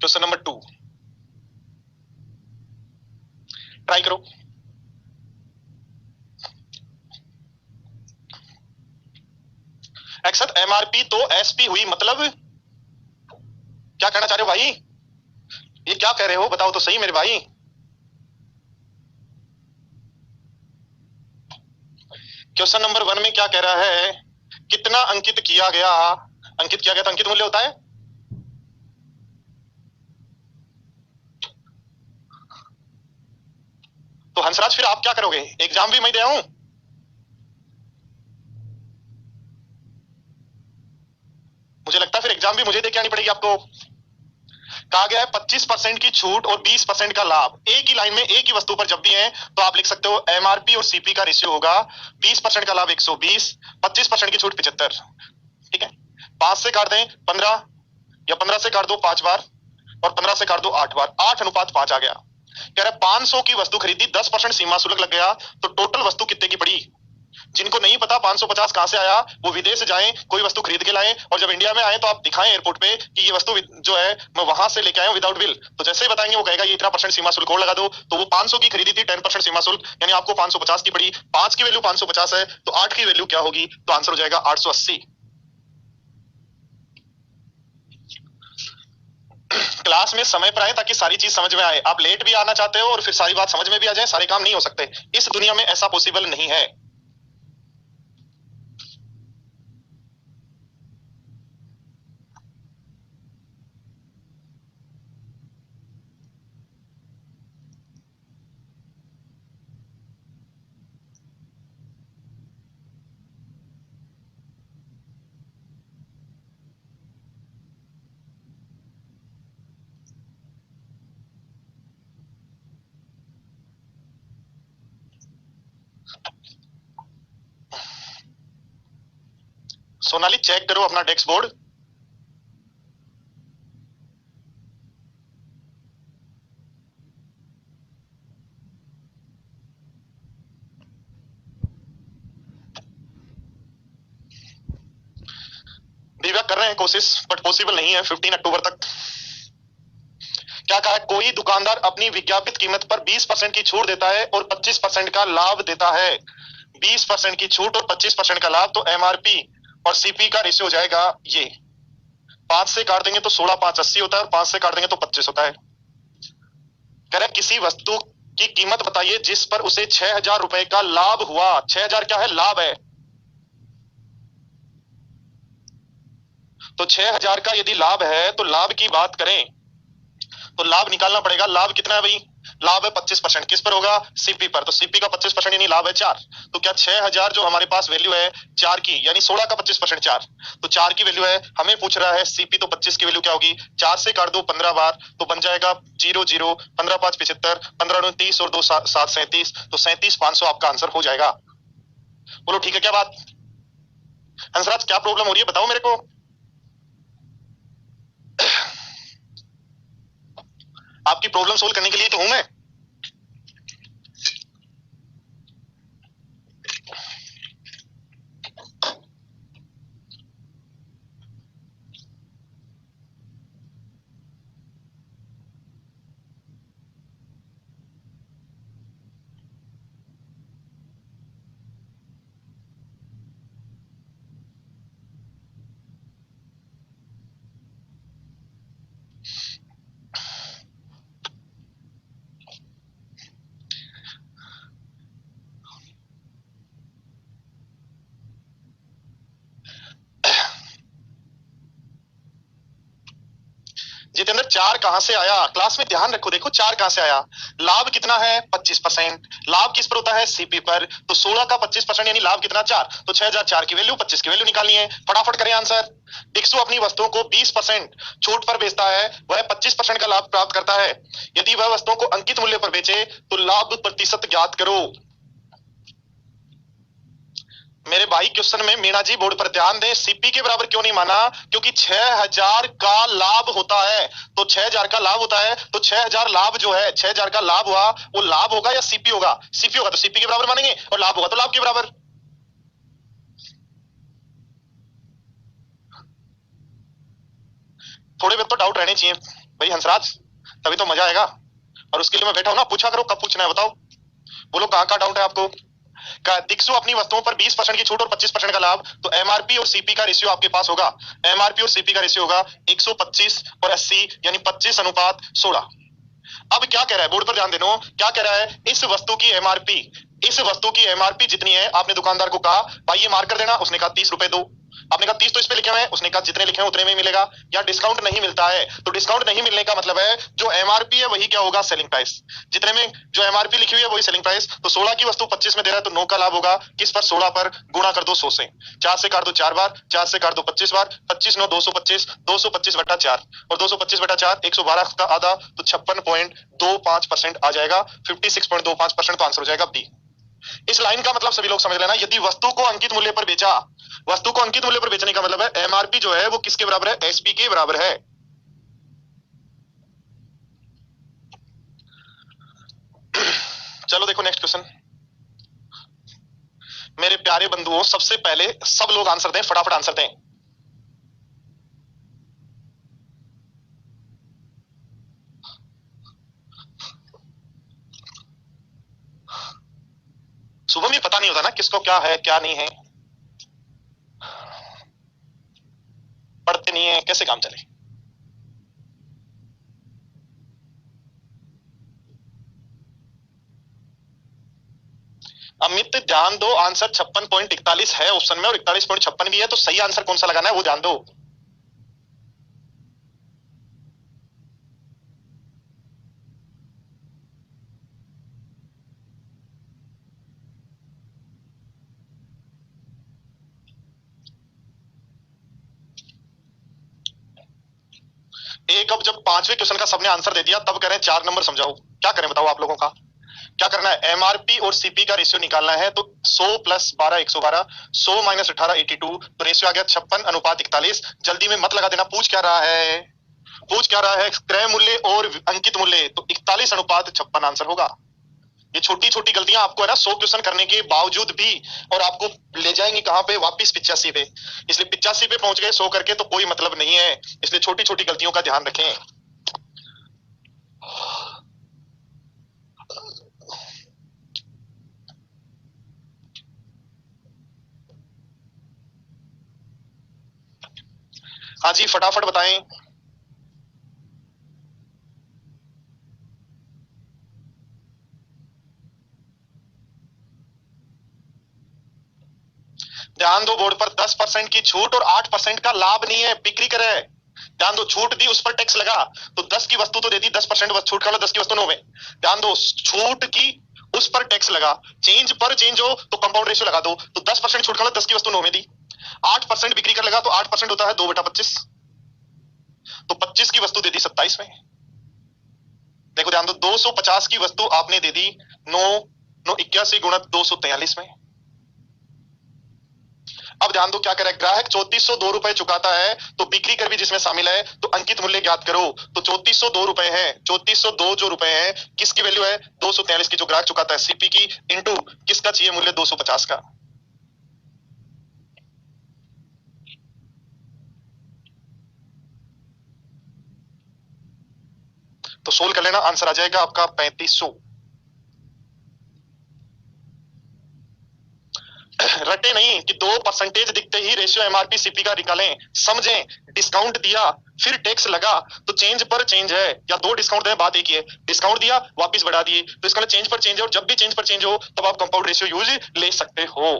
क्वेश्चन नंबर 2 ट्राई करो। एक्सेप्ट एमआरपी तो एसपी हुई, मतलब क्या कहना चाह रहे हो भाई, ये क्या कह रहे हो बताओ तो सही मेरे भाई। क्वेश्चन नंबर 1 में क्या कह रहा है, कितना अंकित किया गया, अंकित किया गया तो अंकित मूल्य होता है। तो हंसराज फिर आप क्या करोगे, एग्जाम भी मैं दे हूं, मुझे लगता है फिर एग्जाम भी मुझे दे के आनी पड़ेगी आपको। कहा गया है 25% की छूट और 20% का लाभ, एक ही लाइन में एक ही वस्तु पर जब भी है तो आप लिख सकते हो एमआरपी और सीपी का रेशियो होगा 20% का लाभ 120, 25% की छूट 75। ठीक है, 5 से काट दें 15 या 15 से काट दो 5 बार और 15 से काट दो 8 बार, 8:5 आ गया। कह रहा है 500 की वस्तु खरीदी, 10% सीमा शुल्क लग गया, तो टोटल वस्तु कितने की पड़ी। जिनको नहीं पता 550 कहां से आया, वो विदेश जाएं, कोई वस्तु खरीद के लाएं और जब इंडिया में आए तो आप दिखाएं एयरपोर्ट पे कि ये वस्तु जो है मैं वहां से लेके आया हूं विदाउट बिल। तो जैसे ही बताएंगे वो कहेगा ये इतना परसेंट सीमा शुल्क और लगा दो। तो वो 500 की खरीदी थी, 10% सीमा शुल्क, यानी आपको 550 की पड़ी। 5 की वैल्यू 550 है तो 8 की वैल्यू क्या होगी, तो आंसर हो जाएगा 880। क्लास में समय पर आए ताकि सारी चीज समझ में आए। आप लेट भी आना चाहते हो और फिर सारी बात समझ में भी आ जाए, सारे काम नहीं हो सकते, इस दुनिया में ऐसा पॉसिबल नहीं है। सोनाली चेक करो अपना डेस्क बोर्ड। दिव्या कर रहे हैं कोशिश बट पॉसिबल नहीं है 15 अक्टूबर तक। क्या कहा है, कोई दुकानदार अपनी विज्ञापित कीमत पर 20% की छूट देता है और 25% का लाभ देता है। 20% की छूट और 25% का लाभ, तो एमआरपी और सीपी का रेशियो हो जाएगा ये। 5 से काट देंगे तो 16 5 80 होता है और 5 से काट देंगे तो 25 होता है। कह रहे किसी वस्तु की कीमत बताइए जिस पर उसे 6,000 रुपए का लाभ हुआ। 6,000 क्या है, लाभ है। तो 6,000 का यदि लाभ है तो लाभ की बात करें तो लाभ निकालना पड़ेगा। लाभ कितना है भाई, लाभ है 25%, किस पर होगा, सीपी पर। तो सीपी का 25% यानी लाभ है 4। तो क्या 6,000 जो हमारे पास वैल्यू है 4 की, यानी 16 का 25% 4, तो 4 की वैल्यू है। हमें पूछ रहा है सीपी, तो 25 की वैल्यू क्या होगी, 4 से काट दो 15 बार तो बन जाएगा 0 0, 15 5 75, 15 9 30 और 2 7 37, तो 37,500 आपका आंसर हो जाएगा। बोलो ठीक है क्या बात। हंसराज क्या प्रॉब्लम हो रही है बताओ मेरे को। आपकी प्रॉब्लम सोल्व करने के लिए तो हूं मैं। जितेंद्र 4 कहां से आया, क्लास में ध्यान रखो, देखो 4 कहां से आया। लाभ कितना है 25%, लाभ किस पर होता है, सीपी पर। तो 16 का 25% यानी लाभ कितना 4, तो 6,000, 4 की वैल्यू 25 की वैल्यू निकालनी है। फटाफट करें आंसर। डिक्सो अपनी वस्तुओं को 20% छूट पर बेचता है, वह 25% का लाभ प्राप्त करता है। यदि वह वस्तुओं को अंकित मूल्य पर बेचे तो लाभ प्रतिशत ज्ञात करो। मेरे भाई क्वेश्चन में मीणा जी बोर्ड पर ध्यान दें, सीपी के बराबर क्यों नहीं माना? क्योंकि 6000 का लाभ होता है, तो 6000 का लाभ होता है, तो 6000 लाभ जो है, 6000 का लाभ हुआ, वो लाभ होगा या सीपी होगा? सीपी होगा, तो सीपी के बराबर मानेंगे, और लाभ होगा तो लाभ के बराबर। थोड़े बहुत तो डाउट रहने चाहिए भाई हंसराज, तभी तो मजा आएगा। और उसके लिए मैं बैठा हूं ना, पूछा करो, कब पूछना है बताओ, बोलो कहाँ का डाउट है आपको। दिक्सो अपनी वस्तुओं पर 20% की छूट और 25% का लाभ, तो एमआरपी और सीपी का रेशियो आपके पास होगा, एमआरपी और सीपी का रेशियो होगा 125 और 80, यानी 25:16। अब क्या कह रहा है, बोर्ड पर ध्यान देना, क्या कह रहा है, इस वस्तु की एमआरपी, इस वस्तु की एमआरपी जितनी है, आपने दुकानदार को कहा भाई ये मार्क कर देना, उसने कहा 30 रुपए दो, आपने कहा 30 तो इस पे लिखे हुए हैं, उसने कहा जितने लिखे हैं उतने में ही मिलेगा, या डिस्काउंट नहीं मिलता है, तो डिस्काउंट नहीं मिलने का मतलब है जो एमआरपी है वही क्या होगा, सेलिंग प्राइस, जितने में जो एमआरपी लिखी हुई है वही सेलिंग प्राइस। तो 16 की वस्तु 25 में दे रहा है, तो 9 का लाभ होगा, किस पर, 16 पर, गुणा कर दो 100 से, 4 से काट दो 4 बार, 4 से काट दो 25 बार, 25 9 225, 225/4, और 225/4 112 का आधा, तो 56.25% आ जाएगा, 56.25%, तो आंसर हो जाएगा बी। इस लाइन का मतलब सभी लोग समझ लेना, यदि वस्तु को अंकित मूल्य पर बेचा, वस्तु को अंकित मूल्य पर बेचने का मतलब है एमआरपी जो है वो किसके बराबर है, एसपी के बराबर है। चलो देखो नेक्स्ट क्वेश्चन। मेरे प्यारे बंधुओं, सबसे पहले सब लोग आंसर दें, फटाफट आंसर दें। सुबह में पता नहीं होता ना किसको क्या है क्या नहीं है, पढ़ते नहीं है, कैसे काम चले। अमित ध्यान दो, आंसर 56.41 है ऑप्शन में, और 41.56 भी है, तो सही आंसर कौन सा लगाना है वो ध्यान दो। एक अब जब पांचवें क्वेश्चन का सबने आंसर दे दिया, तब कह रहे हैं 4 नंबर समझाओ, क्या करें बताओ आप लोगों का, क्या करना है, एमआरपी और सीपी का रेशियो निकालना है, तो 100 + 12 112, 100 - 18 82, तो रेशियो आ गया 56:41। जल्दी में मत लगा देना, पूछ क्या रहा है, पूछ क्या रहा है, क्रय मूल्य और अंकित मूल्य, तो 41:56 आंसर होगा। ये छोटी छोटी गलतियां आपको है ना 100 क्वेश्चन करने के बावजूद भी, और आपको ले जाएंगी कहां पे, वापिस 85 पे, इसलिए 85 पे पहुंच गए 100 करके तो कोई मतलब नहीं है, इसलिए छोटी छोटी गलतियों का ध्यान रखें। हाँ जी फटाफट बताएं। ध्यान दो, बोर्ड पर 10% की छूट और 8% का लाभ नहीं है, बिक्री करे। ध्यान दो, छूट दी उस पर टैक्स लगा, तो 10 की वस्तु तो देती, 10% छूट कर लो, 10 की वस्तु 9 में। ध्यान दो, छूट की उस पर टैक्स लगा, चेंज पर चेंज हो तो कंपाउंड रेशियो लगा दो, तो 10% छूट कर लो, 10 की वस्तु 9 में दी, 8% बिक्री कर लगा, तो 8% होता है 2/25, तो 25 की वस्तु दे दी 27 में। देखो ध्यान दो, 250 की वस्तु आपने दे दी 9 9 81 × 243 में। अब ध्यान दो क्या करे, ग्राहक 3402 रुपए चुकाता है, तो बिक्री कर भी जिसमें शामिल है, तो अंकित मूल्य ज्ञात करो, तो 3402 रुपए है, 3402 जो रुपए है किसकी वैल्यू है, 243 की जो ग्राहक चुकाता है, सीपी की, इंटू किसका चाहिए मूल्य, 250 का। तो सोल्व कर लेना, आंसर आ जाएगा आपका 3500। रटे नहीं कि 2% दिखते ही रेशियो एमआरपी सीपी का निकालें, समझें, डिस्काउंट दिया फिर टैक्स लगा, तो चेंज पर चेंज है, या 2 डिस्काउंट है, बात एक ही है, डिस्काउंट दिया वापस बढ़ा दिए, तो इसका चेंज पर चेंज है, और जब भी चेंज पर चेंज हो तब आप कंपाउंड रेशियो यूज ले सकते हो।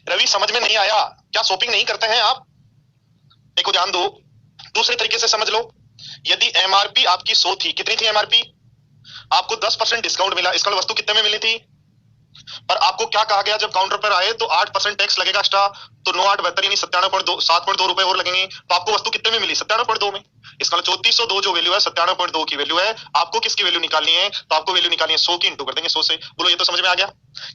रवि समझ में नहीं आया, क्या शॉपिंग नहीं करते हैं आप? देखो ध्यान दो, दूसरे तरीके से समझ लो, यदि एमआरपी आपकी 100 थी, कितनी थी एमआरपी, आपको 10% डिस्काउंट मिला, इसका वस्तु कितने में मिली थी, पर आपको क्या कहा गया जब काउंटर पर आए तो 8% टैक्स लगेगा एक्स्ट्रा, तो 9 8 72 यानी 97.2 रुपए और लगेंगे, तो आपको वस्तु कितने में मिली? 97.2 में। इसका मतलब 3402 जो वैल्यू है 97.2 की वैल्यू है, आपको किसकी वैल्यू निकालनी है? तो आपको वैल्यू निकालनी है 100 की, इंटू कर देंगे 100 से। बोलो ये तो समझ में आ गया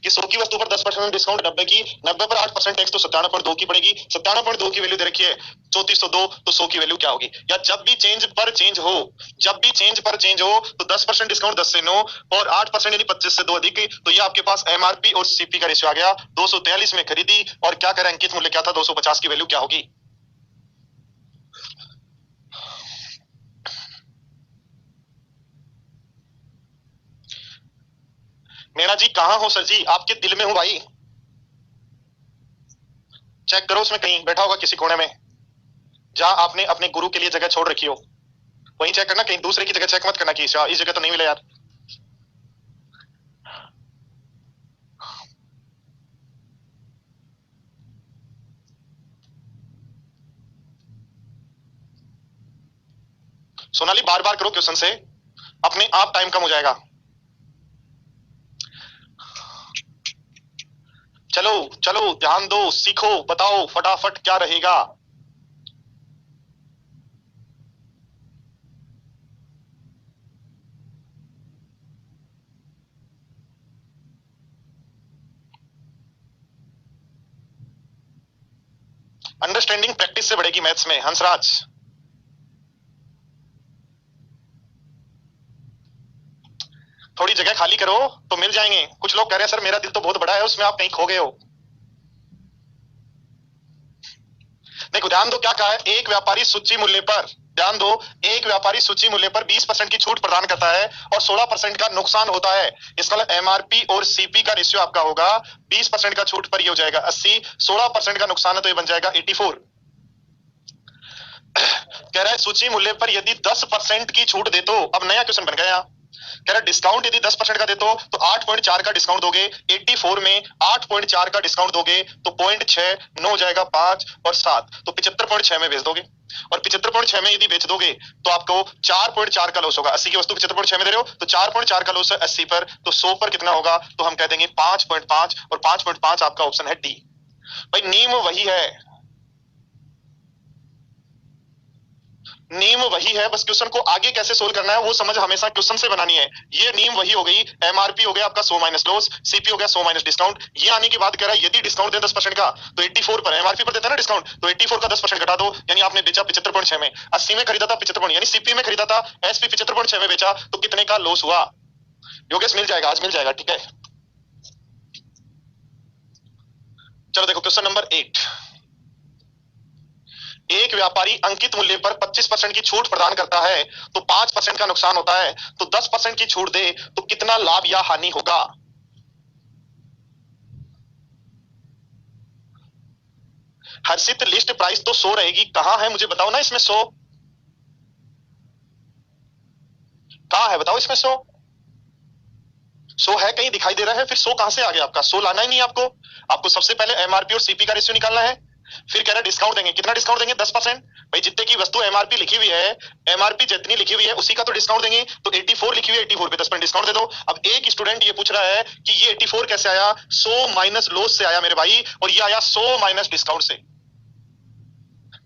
कि 100 की वस्तु पर 10% डिस्काउंट 90 की, 90 पर 8% टैक्स तो 97.2 की पड़ेगी। 97.2 की वैल्यू दे रखी है 3402, तो 100 की वैल्यू क्या होगी? या जब भी चेंज पर चेंज हो, जब भी चेंज पर चेंज हो तो 10% डिस्काउंट 10 से 9 और 8% यानी 25 से 2 अधिक, तो ये आपके पास एमआरपी और सीपी का रेशियो आ गया। 243 में खरीदी और क्या करें, अंकित मूल्य क्या था? 250 की वैल्यू क्या होगी? मीणा जी कहां हो? सर जी आपके दिल में हूं भाई। चेक करो उसमें कहीं बैठा होगा किसी कोने में, जहां आपने अपने गुरु के लिए जगह छोड़ रखी हो, वहीं चेक करना, कहीं दूसरे की जगह चेक मत करना कि इस जगह तो नहीं मिला यार। सोनाली बार बार करो क्वेश्चन से, अपने आप टाइम कम हो जाएगा। चलो चलो ध्यान दो, सीखो, बताओ फटाफट क्या रहेगा। अंडरस्टैंडिंग प्रैक्टिस से बढ़ेगी मैथ्स में, हंसराज। थोड़ी जगह खाली करो तो मिल जाएंगे। कुछ लोग कह रहे हैं सर मेरा दिल तो बहुत बड़ा है, उसमें आप कहीं खो गए हो। देखो ध्यान दो क्या कहा है, एक व्यापारी सूची मूल्य पर, ध्यान दो, एक व्यापारी सूची मूल्य पर 20% की छूट प्रदान करता है और 16% का नुकसान होता है। इसका मतलब एमआरपी और सीपी का रेशियो आपका होगा 20% का छूट पर ये हो जाएगा 80, 16% का नुकसान है तो ये बन जाएगा 84। कह रहा है सूची मूल्य पर यदि 10% की छूट दे तो, अब नया क्वेश्चन बन गया। कह रहा डिस्काउंट यदि 10% का दे तो 8.4 का डिस्काउंट दोगे, 84 में 8.4 का डिस्काउंट दोगे तो 0.6, 9 हो जाएगा 5 और 7, तो 75.6 में बेच दोगे। और 75.6 में यदि बेच दोगे तो आपको 4.4 का लॉस होगा। 80 की वस्तु 75.6 में दे रहे हो तो 4.4 का लॉस है 80 पर, तो 100 पर कितना होगा? तो हम कह देंगे 5.5, और 5.5 आपका ऑप्शन है डी। भाई नियम वही है, नीम वही है, बस क्वेश्चन को आगे कैसे सोल्व करना है वो समझ हमेशा क्वेश्चन से बनानी है। ये नीम वही हो गई, एमआरपी हो गया आपका 100 माइनस लॉस, सीपी हो गया 100 माइनस डिस्काउंट। ये आने की बात कर रहा है यदि डिस्काउंट दें 10% का तो 84 पर, एमआरपी पर देता है ना डिस्काउंट, तो 84 का 10% घटा दो, यानी आपने बेचा 75.6 में, 80 में खरीदा था 75, यानी सीपी में खरीदा था, एसपी 75.6 में बेचा, तो कितने का लॉस हुआ? योगेश मिल जाएगा, आज मिल जाएगा, ठीक है। चलो देखो क्वेश्चन नंबर 8, एक व्यापारी अंकित मूल्य पर 25% की छूट प्रदान करता है तो 5% का नुकसान होता है, तो 10% की छूट दे तो कितना लाभ या हानि होगा? हर्षित लिस्ट प्राइस तो 100 रहेगी, कहां है मुझे बताओ ना इसमें 100 कहां है, बताओ इसमें 100 है कहीं दिखाई दे रहा है? फिर 100 कहां से आ गया आपका? 100 लाना ही नहीं आपको, आपको सबसे पहले एमआरपी और सीपी का रेशियो निकालना है। फिर कह रहा है डिस्काउंट देंगे, कितना डिस्काउंट देंगे? 10%। भाई जितने की वस्तु एमआरपी लिखी हुई है, एमआरपी जितनी लिखी हुई है उसी का तो डिस्काउंट देंगे, तो 84 लिखी हुई है, 84 पे 10% डिस्काउंट दे दो। अब एक स्टूडेंट ये पूछ रहा है कि ये 84 कैसे आया? 100 माइनस लॉस से आया मेरे भाई, और ये आया 100 माइनस डिस्काउंट से।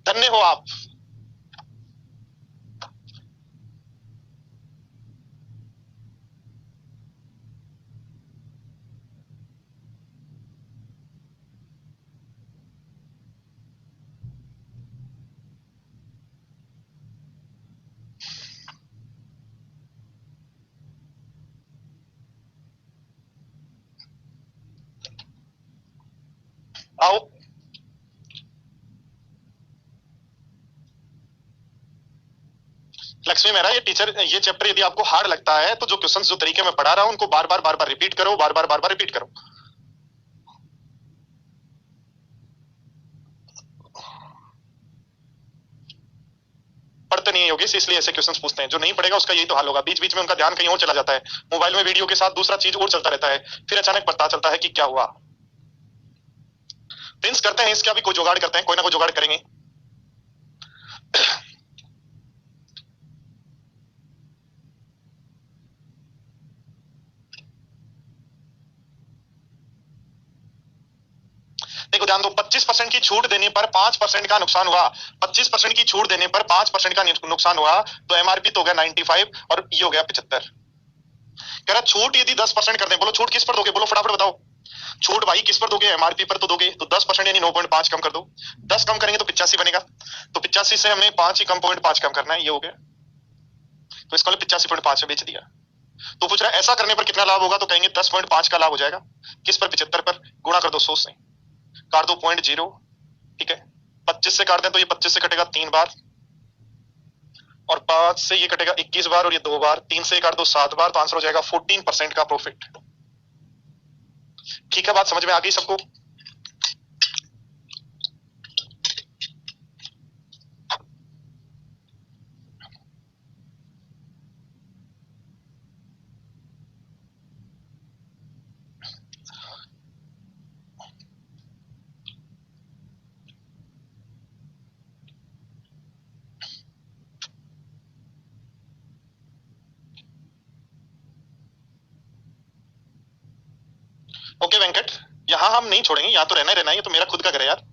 धन्य हो आप। आओ लक्ष्मी मेहरा, ये टीचर ये चैप्टर यदि आपको हार्ड लगता है तो जो क्वेश्चंस जो तरीके में पढ़ा रहा हूं उनको बार बार रिपीट करो, बार बार रिपीट करो। पढ़ते नहीं है योगेश, इसलिए ऐसे क्वेश्चंस पूछते हैं। जो नहीं पढ़ेगा उसका यही तो हाल होगा, बीच बीच में उनका ध्यान कहीं और चला जाता है, मोबाइल में वीडियो के साथ दूसरा चीज और चलता रहता है, फिर अचानक पता चलता है कि क्या हुआ। प्रिंस करते हैं इसका भी कोई जुगाड़ करते हैं, कोई ना कोई जुगाड़ करेंगे। देखो ध्यान दो, 25% की छूट देने पर 5% का नुकसान हुआ, 25% की छूट देने पर 5% का नुकसान हुआ, तो एमआरपी तो हो गया 95 और ये हो गया 75। कह रहा छूट यदि 10% कर दें, बोलो छूट किस पर दोगे, बोलो फटाफट बताओ। छूट भाई किस पर दोगे, एमआरपी पर तो दोगे, तो 10% यानी 9.5 कम कर दो, 10 कम करेंगे तो 85 बनेगा, तो 85 से हमने 5 ही कम 0.5 कम करना है, ये हो गया, तो इसका 85.5 में बेच दिया। तो पूछ रहा है ऐसा करने पर कितना लाभ होगा, तो कहेंगे 10.5 का लाभ हो जाएगा, किस पर, 75 पर, गुणा कर दो 100 से, काट दो 0.0, ठीक है, 25 से काट दें तो ये 25 से कटेगा 3 बार, और 5 से ये कटेगा 21 बार, और ये 2 बार, 3 से काट दो 7 बार, तो आंसर हो जाएगा 14% का प्रॉफिट। ठीक है, बात समझ में आ गई सबको? ओके वेंकट, यहां हम नहीं छोड़ेंगे, यहां तो रहना ही रहना है, ये तो मेरा खुद का घर है यार।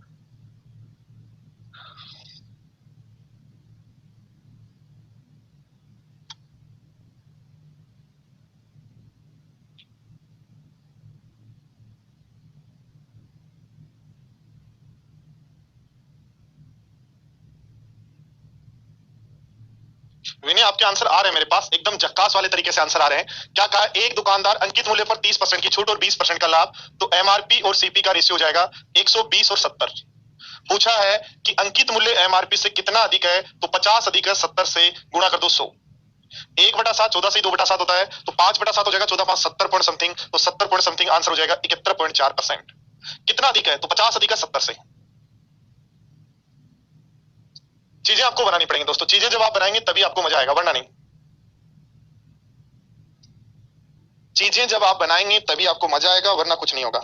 विनय आपके आंसर आ रहे हैं मेरे पास, एकदम झक्कास वाले तरीके से आंसर आ रहे हैं। क्या कहा, एक दुकानदार अंकित मूल्य पर 30% की छूट और 20% का लाभ, तो एमआरपी और सीपी का रेशियो हो जाएगा 120 और 70। पूछा है कि अंकित मूल्य एमआरपी से कितना अधिक है, तो 50 अधिक है 70 से, गुणा कर दो 100। 1/7 14 से 2/7 होता है, तो 5/7 हो जाएगा, 14 5 70 पॉइंट समथिंग, तो 70 पॉइंट समथिंग आंसर हो जाएगा 71.4%। कितना अधिक है, तो 50 अधिक है 70 से। चीजें आपको बनानी पड़ेंगी दोस्तों, चीजें जब आप बनाएंगे तभी आपको मजा आएगा, वरना नहीं। चीजें जब आप बनाएंगे तभी आपको मजा आएगा, वरना कुछ नहीं होगा।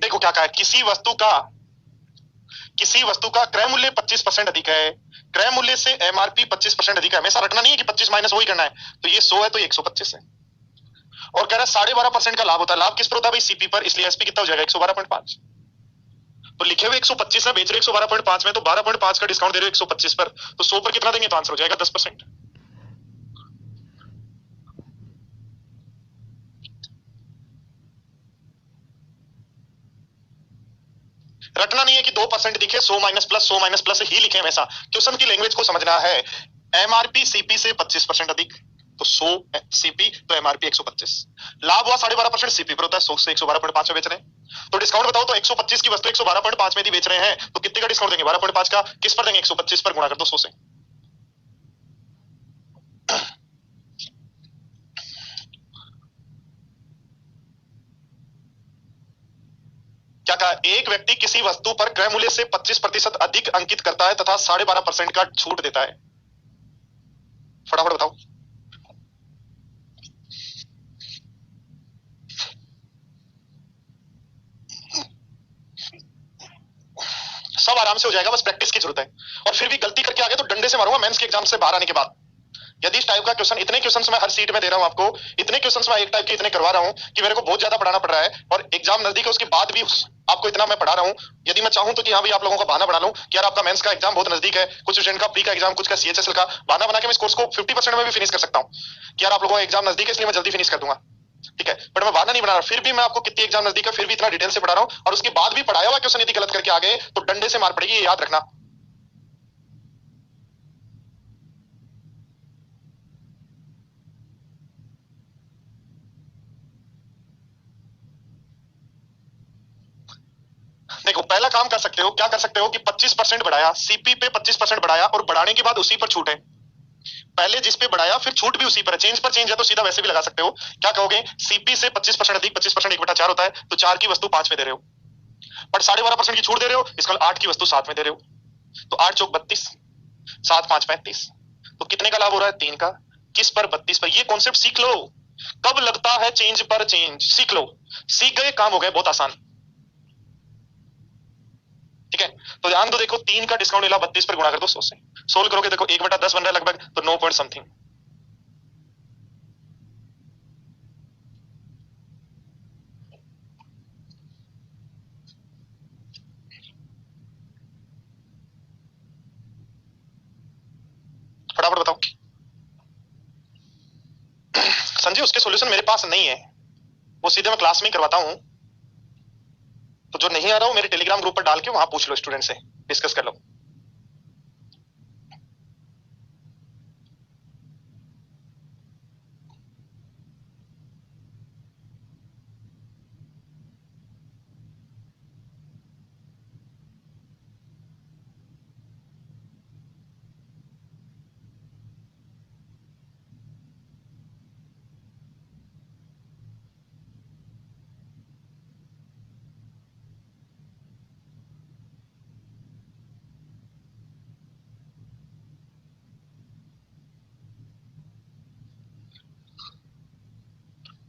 देखो क्या कहा है, किसी वस्तु का क्रय मूल्य 25% अधिक है, क्रय मूल्य से एमआरपी 25% अधिक है, हमेशा रटना नहीं है कि 25 माइनस वही करना है, तो ये 100 है तो ये 125 है। और कह रहा है 12.5% का लाभ होता है, लाभ किस पर होता है भाई, सीपी पर, इसलिए एसपी कितना हो जाएगा 112.5। तो लिखे हुए 125 है, बेच रहे 112.5 में, तो 12.5 का डिस्काउंट दे रहे हो 125 पर, तो 100 पर कितना देंगे, तो आंसर हो जाएगा 10%। रटना नहीं है कि 2% दिखे, 100 ही लिखे हमेशा, क्वेश्चन की लैंग्वेज को समझना है। एमआरपी सीपी से 25% अधिक, तो 100 सीपी, तो एमआरपी 125। लाभ हुआ 12.5%, सीपी पर होता है, 100 से 112.5 में बेच रहे हैं, तो डिस्काउंट बताओ, तो 125 की वस्तु 112.5 में यदि बेच रहे हैं, तो कितने का डिस्काउंट देंगे, 12.5 का, किस पर देंगे, 125 पर, गुणा कर दो 100 से। क्या कहा, एक व्यक्ति किसी वस्तु पर क्रय मूल्य से 25% अधिक अंकित करता है तथा 12.5% का छूट देता है, फटाफट बताओ। सब आराम से हो जाएगा, बस प्रैक्टिस की जरूरत है। और फिर भी गलती करके आ गए तो डंडे से मारूंगा मेंस के एग्जाम से बाहर आने के बाद। यदि इस टाइप का क्वेश्चन, इतने क्वेश्चंस मैं हर सीट में दे रहा हूं आपको, इतने क्वेश्चंस मैं एक टाइप के इतने करवा रहा हूं कि मेरे को बहुत ज्यादा पढ़ाना पड़ रहा है, और एग्जाम नजदीक है उसके बाद भी आपको इतना मैं पढ़ा रहा हूं। यदि मैं चाहूं तो कि हाँ भाई आप लोगों का बहाना बना लूं कि यार आपका मेंस का एग्जाम बहुत नजदीक है, कुछ स्टूडेंट का प्री का एग्जाम, कुछ का सीएचएसएल का, बहाना बना के मैं इस कोर्स को 50% में भी फिनिश कर सकता हूं कि यार आप लोगों का एग्जाम नजदीक है इसलिए मैं जल्दी फिनिश कर दूंगा, ठीक है। बट मैं बहाना नहीं बना रहा, फिर भी मैं आपको कितनी एग्जाम नजदीक है फिर भी इतना डिटेल से पढ़ा रहा हूं, और उसके बाद भी पढ़ाया हुआ क्वेश्चन यदि गलत करके आ गए तो डंडे से मार पड़ेगी, ये याद रखना। देखो देखो पहला काम कर सकते हो, क्या कर सकते हो कि 25% बढ़ाया, सीपी पे 25% बढ़ाया और बढ़ाने के बाद उसी पर छूट है। पहले जिस पे बढ़ाया फिर छूट भी उसी पर है, चेंज पर चेंज है तो सीधा वैसे भी लगा सकते हो। क्या कहोगे, सीपी से 25% अधिक 25% 1/4 होता है, तो 4 की वस्तु 5 में दे रहे हो, बट 12.5% की छूट दे रहे हो, इसका 8 की वस्तु 7 में दे रहे हो, तो 8 चौक 32, 7 5 35, तो कितने का लाभ हो रहा है, 3 का। किस पर, 32 पर। ये कॉन्सेप्ट सीख लो, कब लगता है चेंज पर चेंज, सीख लो, सीख गए काम हो गए, बहुत आसान। ठीक है, तो ध्यान दो, देखो 3 का डिस्काउंट मिला, 32 पर गुणा कर दो 100 से, सोल्व करोगे, देखो 1/10 बन रहा है लगभग, तो 9 पॉइंट समथिंग। फटाफट बताओ। संजय उसके सॉल्यूशन मेरे पास नहीं है, वो सीधे मैं क्लास में ही करवाता हूं, तो जो नहीं आ रहा हो मेरे टेलीग्राम ग्रुप पर डाल के वहां पूछ लो, स्टूडेंट से डिस्कस कर लो।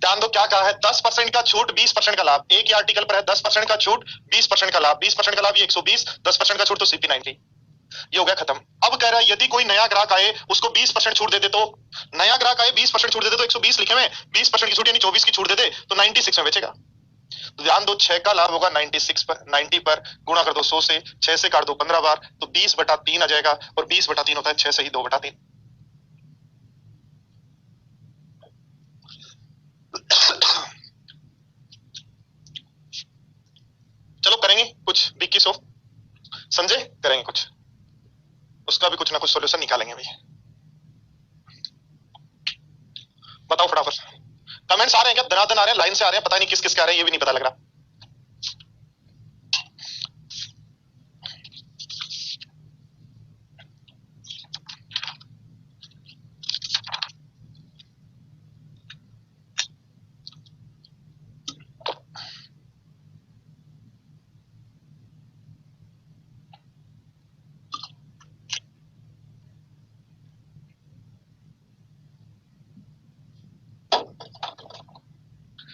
ध्यान दो क्या कहा है, 10% का छूट 20% का लाभ, एक ही आर्टिकल पर है 10% का छूट 20% का लाभ, 20% का लाभ ये 120, 10% का छूट तो सीपी 90, ये हो गया खत्म। अब कह रहा है यदि कोई नया ग्राहक आए उसको 20% छूट दे दे, तो नया ग्राहक आए 20% छूट दे दे तो 120 लिखे हुए, 20% की छूट यानी 24 की छूट दे दे तो 96 में बेचेगा। तो ध्यान दो 6 का लाभ होगा 96 पर, 90 पर गुणा कर दो 100 से, 6 से काट दो 15 बार, तो 20/3 आ जाएगा, और 20/3 होता है 6 से ही 2/3। चलो करेंगे कुछ 2100, संजय करेंगे कुछ, उसका भी कुछ ना कुछ सॉल्यूशन निकालेंगे भैया। बताओ फटाफट, कमेंट्स आ रहे हैं क्या, दनादन आ रहे हैं, लाइन से आ रहे हैं, पता नहीं किस किस के आ रहे हैं, ये भी नहीं पता लग रहा।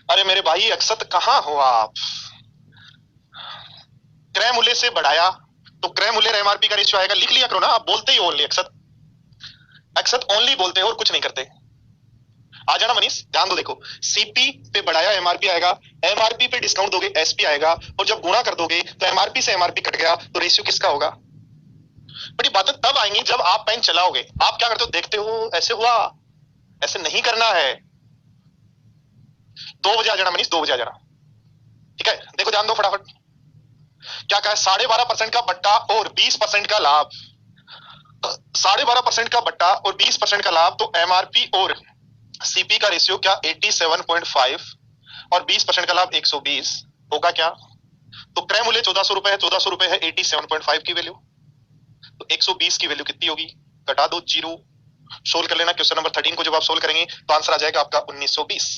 अरे मेरे भाई अक्षत कहाँ हो आप, क्रय मूल्य से बढ़ाया तो क्रय मूल्य एमआरपी का रेशियो आएगा, लिख लिया करो ना, आप बोलते ही ओनली अक्षत, अक्षत ओनली बोलते हो और कुछ नहीं करते। आ जाना मनीष, ध्यान दो, देखो सीपी पे बढ़ाया एमआरपी आएगा, एमआरपी पे डिस्काउंट दोगे एसपी आएगा, और जब गुणा कर दोगे तो एमआरपी से एमआरपी कट गया तो रेशियो किसका होगा। बड़ी बातें तब आएंगी जब आप पेन चलाओगे, आप क्या करते हो, देखते हो ऐसे हुआ, ऐसे नहीं करना है। 2 बजे आ जाना मनीष, 2 बजे आ जाना, ठीक है। देखो ध्यान दो फटाफट, क्या कहा है, 12.5% का बट्टा और 20% का लाभ, 12.5% का बट्टा और 20% का लाभ, तो एमआरपी और सीपी का रेशियो क्या 87.5, और 20% का लाभ 120 होगा क्या, तो क्रय मूल्य 1400 रुपए है, 1400 रुपए है 87.5 की वैल्यू, तो 120 की वैल्यू कितनी होगी, घटा दो जीरो, सोल्व कर लेना। क्वेश्चन नंबर 13 को जब आप सोल्व करेंगे तो आंसर आ जाएगा आपका 1920।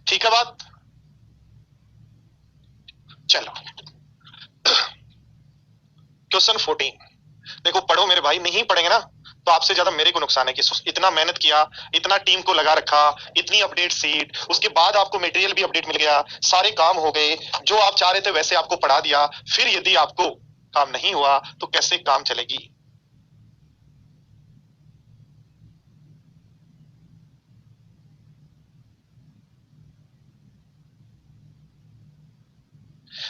ठीक है बात, चलो क्वेश्चन 14, देखो पढ़ो मेरे भाई, नहीं पढ़ेंगे ना तो आपसे ज्यादा मेरे को नुकसान है कि इतना मेहनत किया, इतना टीम को लगा रखा, इतनी अपडेट सीट, उसके बाद आपको मटेरियल भी अपडेट मिल गया, सारे काम हो गए, जो आप चाह रहे थे वैसे आपको पढ़ा दिया, फिर यदि आपको काम नहीं हुआ तो कैसे काम चलेगी।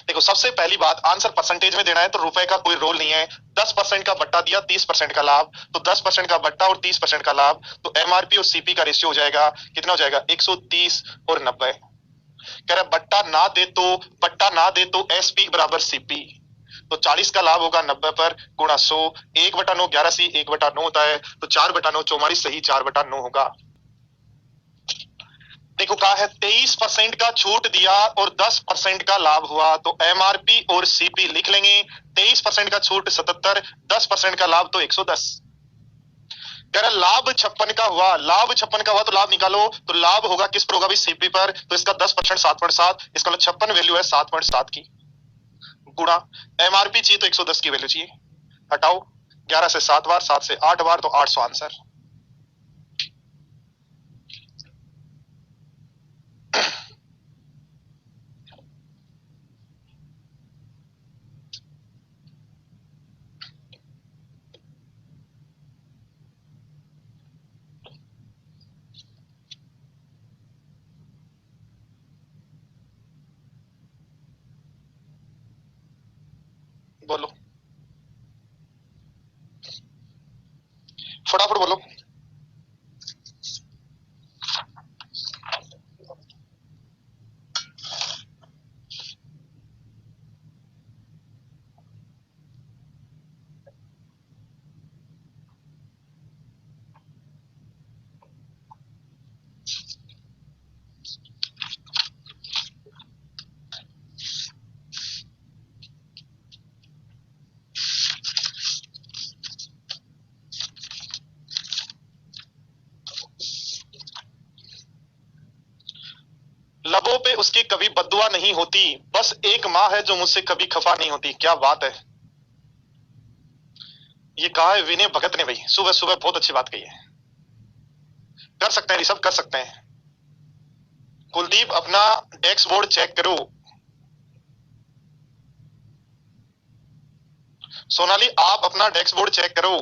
देखो सबसे पहली बात, आंसर परसेंटेज में देना है तो रुपए का कोई रोल नहीं है, 10% का बट्टा दिया 30% का लाभ, तो 10% का बट्टा और 30% का लाभ, तो एमआरपी और सीपी का रेशियो हो जाएगा कितना, हो जाएगा 130 और 90। कह रहा बट्टा ना दे तो एसपी बराबर सीपी, तो 40 का लाभ होगा 90 पर गुणा 100, 1/9 11 सी 1/9 होता है, तो 4/9 44 सही 4/9 होगा। देखो कहा है 23% का छूट दिया और 10% का लाभ हुआ, तो एमआरपी और सीपी लिख लेंगे। 23% का छूट 77, 10% का लाभ तो 110। कह रहा लाभ 56 का हुआ, लाभ 56 का हुआ तो लाभ निकालो, तो लाभ होगा किस पर होगा भी सीपी पर, तो इसका 10% 7.7, इसका मतलब 56 वैल्यू है 7.7 की, गुणा एमआरपी चाहिए तो 110 की वैल्यू चाहिए, हटाओ 11 से 7 बार, 7 से 8 बार, तो 800 आंसर। बोलो फटाफट बोलो। लबों पे उसकी कभी बद्दुआ नहीं होती, बस एक माँ है जो मुझसे कभी खफा नहीं होती। क्या बात है, ये कहा है विनय भगत ने भाई, सुबह सुबह बहुत अच्छी बात कही है। कर सकते हैं ऋषभ, कर सकते हैं। कुलदीप अपना डेस्क बोर्ड चेक करो। सोनाली आप अपना डेस्क बोर्ड चेक करो।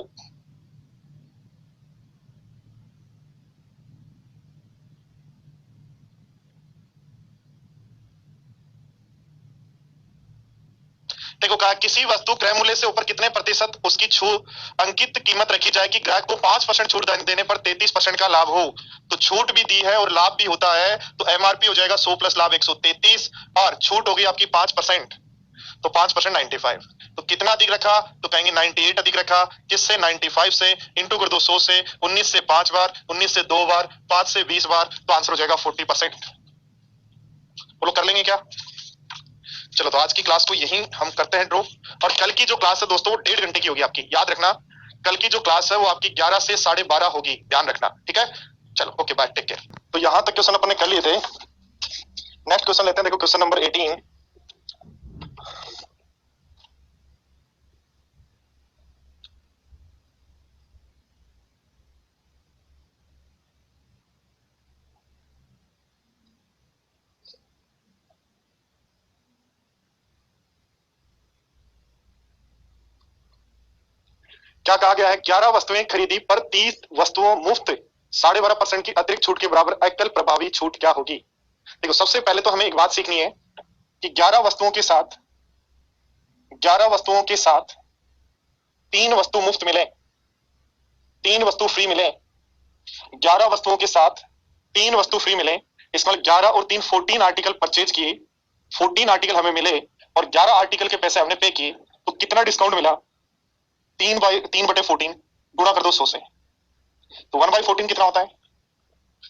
देखो कहा किसी वस्तु क्रय मूल्य से ऊपर कितने प्रतिशत उसकी अंकित कीमत रखी जाए कि ग्राहक को 5% छूट देने पर 33% का लाभ हो। तो छूट भी दी है और लाभ भी होता है, तो एमआरपी हो जाएगा 100 प्लस लाभ 133, और छूट होगी आपकी 5%, तो 5% 95। तो कितना अधिक रखा, तो कहेंगे 98 अधिक रखा। किससे, 95 से, इंटू कर दो 100 से, 19 से 5 बार, 19 से 2 बार, 5 से 20 बार, तो आंसर हो जाएगा 40%। बोलो कर लेंगे क्या? चलो तो आज की क्लास को यही हम करते हैं ड्रॉ, और कल की जो क्लास है दोस्तों वो 1.5 घंटे की होगी आपकी, याद रखना। कल की जो क्लास है वो आपकी 11 से 12:30 होगी, ध्यान रखना, ठीक है। चलो ओके बाय, टेक केयर। तो यहां तक क्वेश्चन अपने कर लिए थे। नेक्स्ट क्वेश्चन लेते हैं, देखो क्वेश्चन नंबर 18। क्या कहा गया है, 11 वस्तुएं खरीदी पर 30 वस्तुओं मुफ्त, 12.5% की अतिरिक्त छूट के बराबर अकल प्रभावी छूट क्या होगी। देखो सबसे पहले तो हमें एक बात सीखनी है कि 11 वस्तुओं के साथ 3 वस्तु मुफ्त मिले, 3 वस्तु फ्री मिले, 11 वस्तुओं के साथ 3 वस्तु फ्री मिले, इसका मतलब 11 और 3 14 आर्टिकल परचेज किए, 14 आर्टिकल हमें मिले और 11 आर्टिकल के पैसे हमने पे किए, तो कितना डिस्काउंट मिला, 3/14 गुणा कर दो 100 से, तो 1/14 कितना होता है,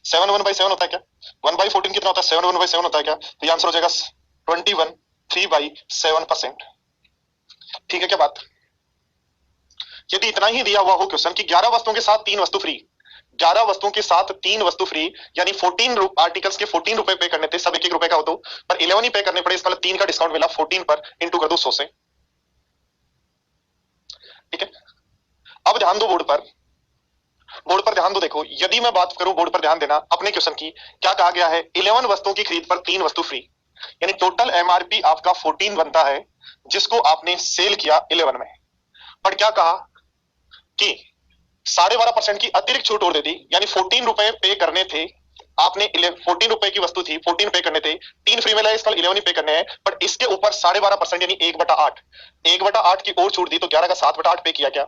7 1/7 होता है क्या, 1/14 कितना होता है, 7 1/7 होता है क्या, तो ये आंसर हो जाएगा 21 3/7%। ठीक है क्या बात। यदि इतना ही दिया हुआ हो क्वेश्चन कि 11 वस्तुओं के साथ 3 वस्तु फ्री, 11 वस्तुओं के साथ 3 वस्तु फ्री, यानी 14 आर्टिकल्स के 14 रुपए पे करने थे, सब 1-1 रुपए का हो, तो पर 11 ही पे करने पड़े, इसका मतलब 3 का डिस्काउंट मिला 14 पर, इंटू कर दो 100 से। ठीक है, अब ध्यान दो बोर्ड पर, बोर्ड पर ध्यान दो। देखो यदि मैं बात करूं, बोर्ड पर ध्यान देना अपने क्वेश्चन की, क्या कहा गया है, 11 वस्तुओं की खरीद पर 3 वस्तु फ्री, यानी टोटल एमआरपी आपका 14 बनता है, जिसको आपने सेल किया 11 में। पर क्या कहा कि 12.5% की अतिरिक्त छूट और दे दी, यानी 14 रुपए पे करने थे आपने, 14 रुपए की वस्तु थी, 14 पे करने थे, 3 फ्री में लाए, इसका 11 ही पे करने हैं, पर इसके ऊपर 12.5% यानी 1/8 की और छूट दी, तो 11 का 7/8 पे किया क्या।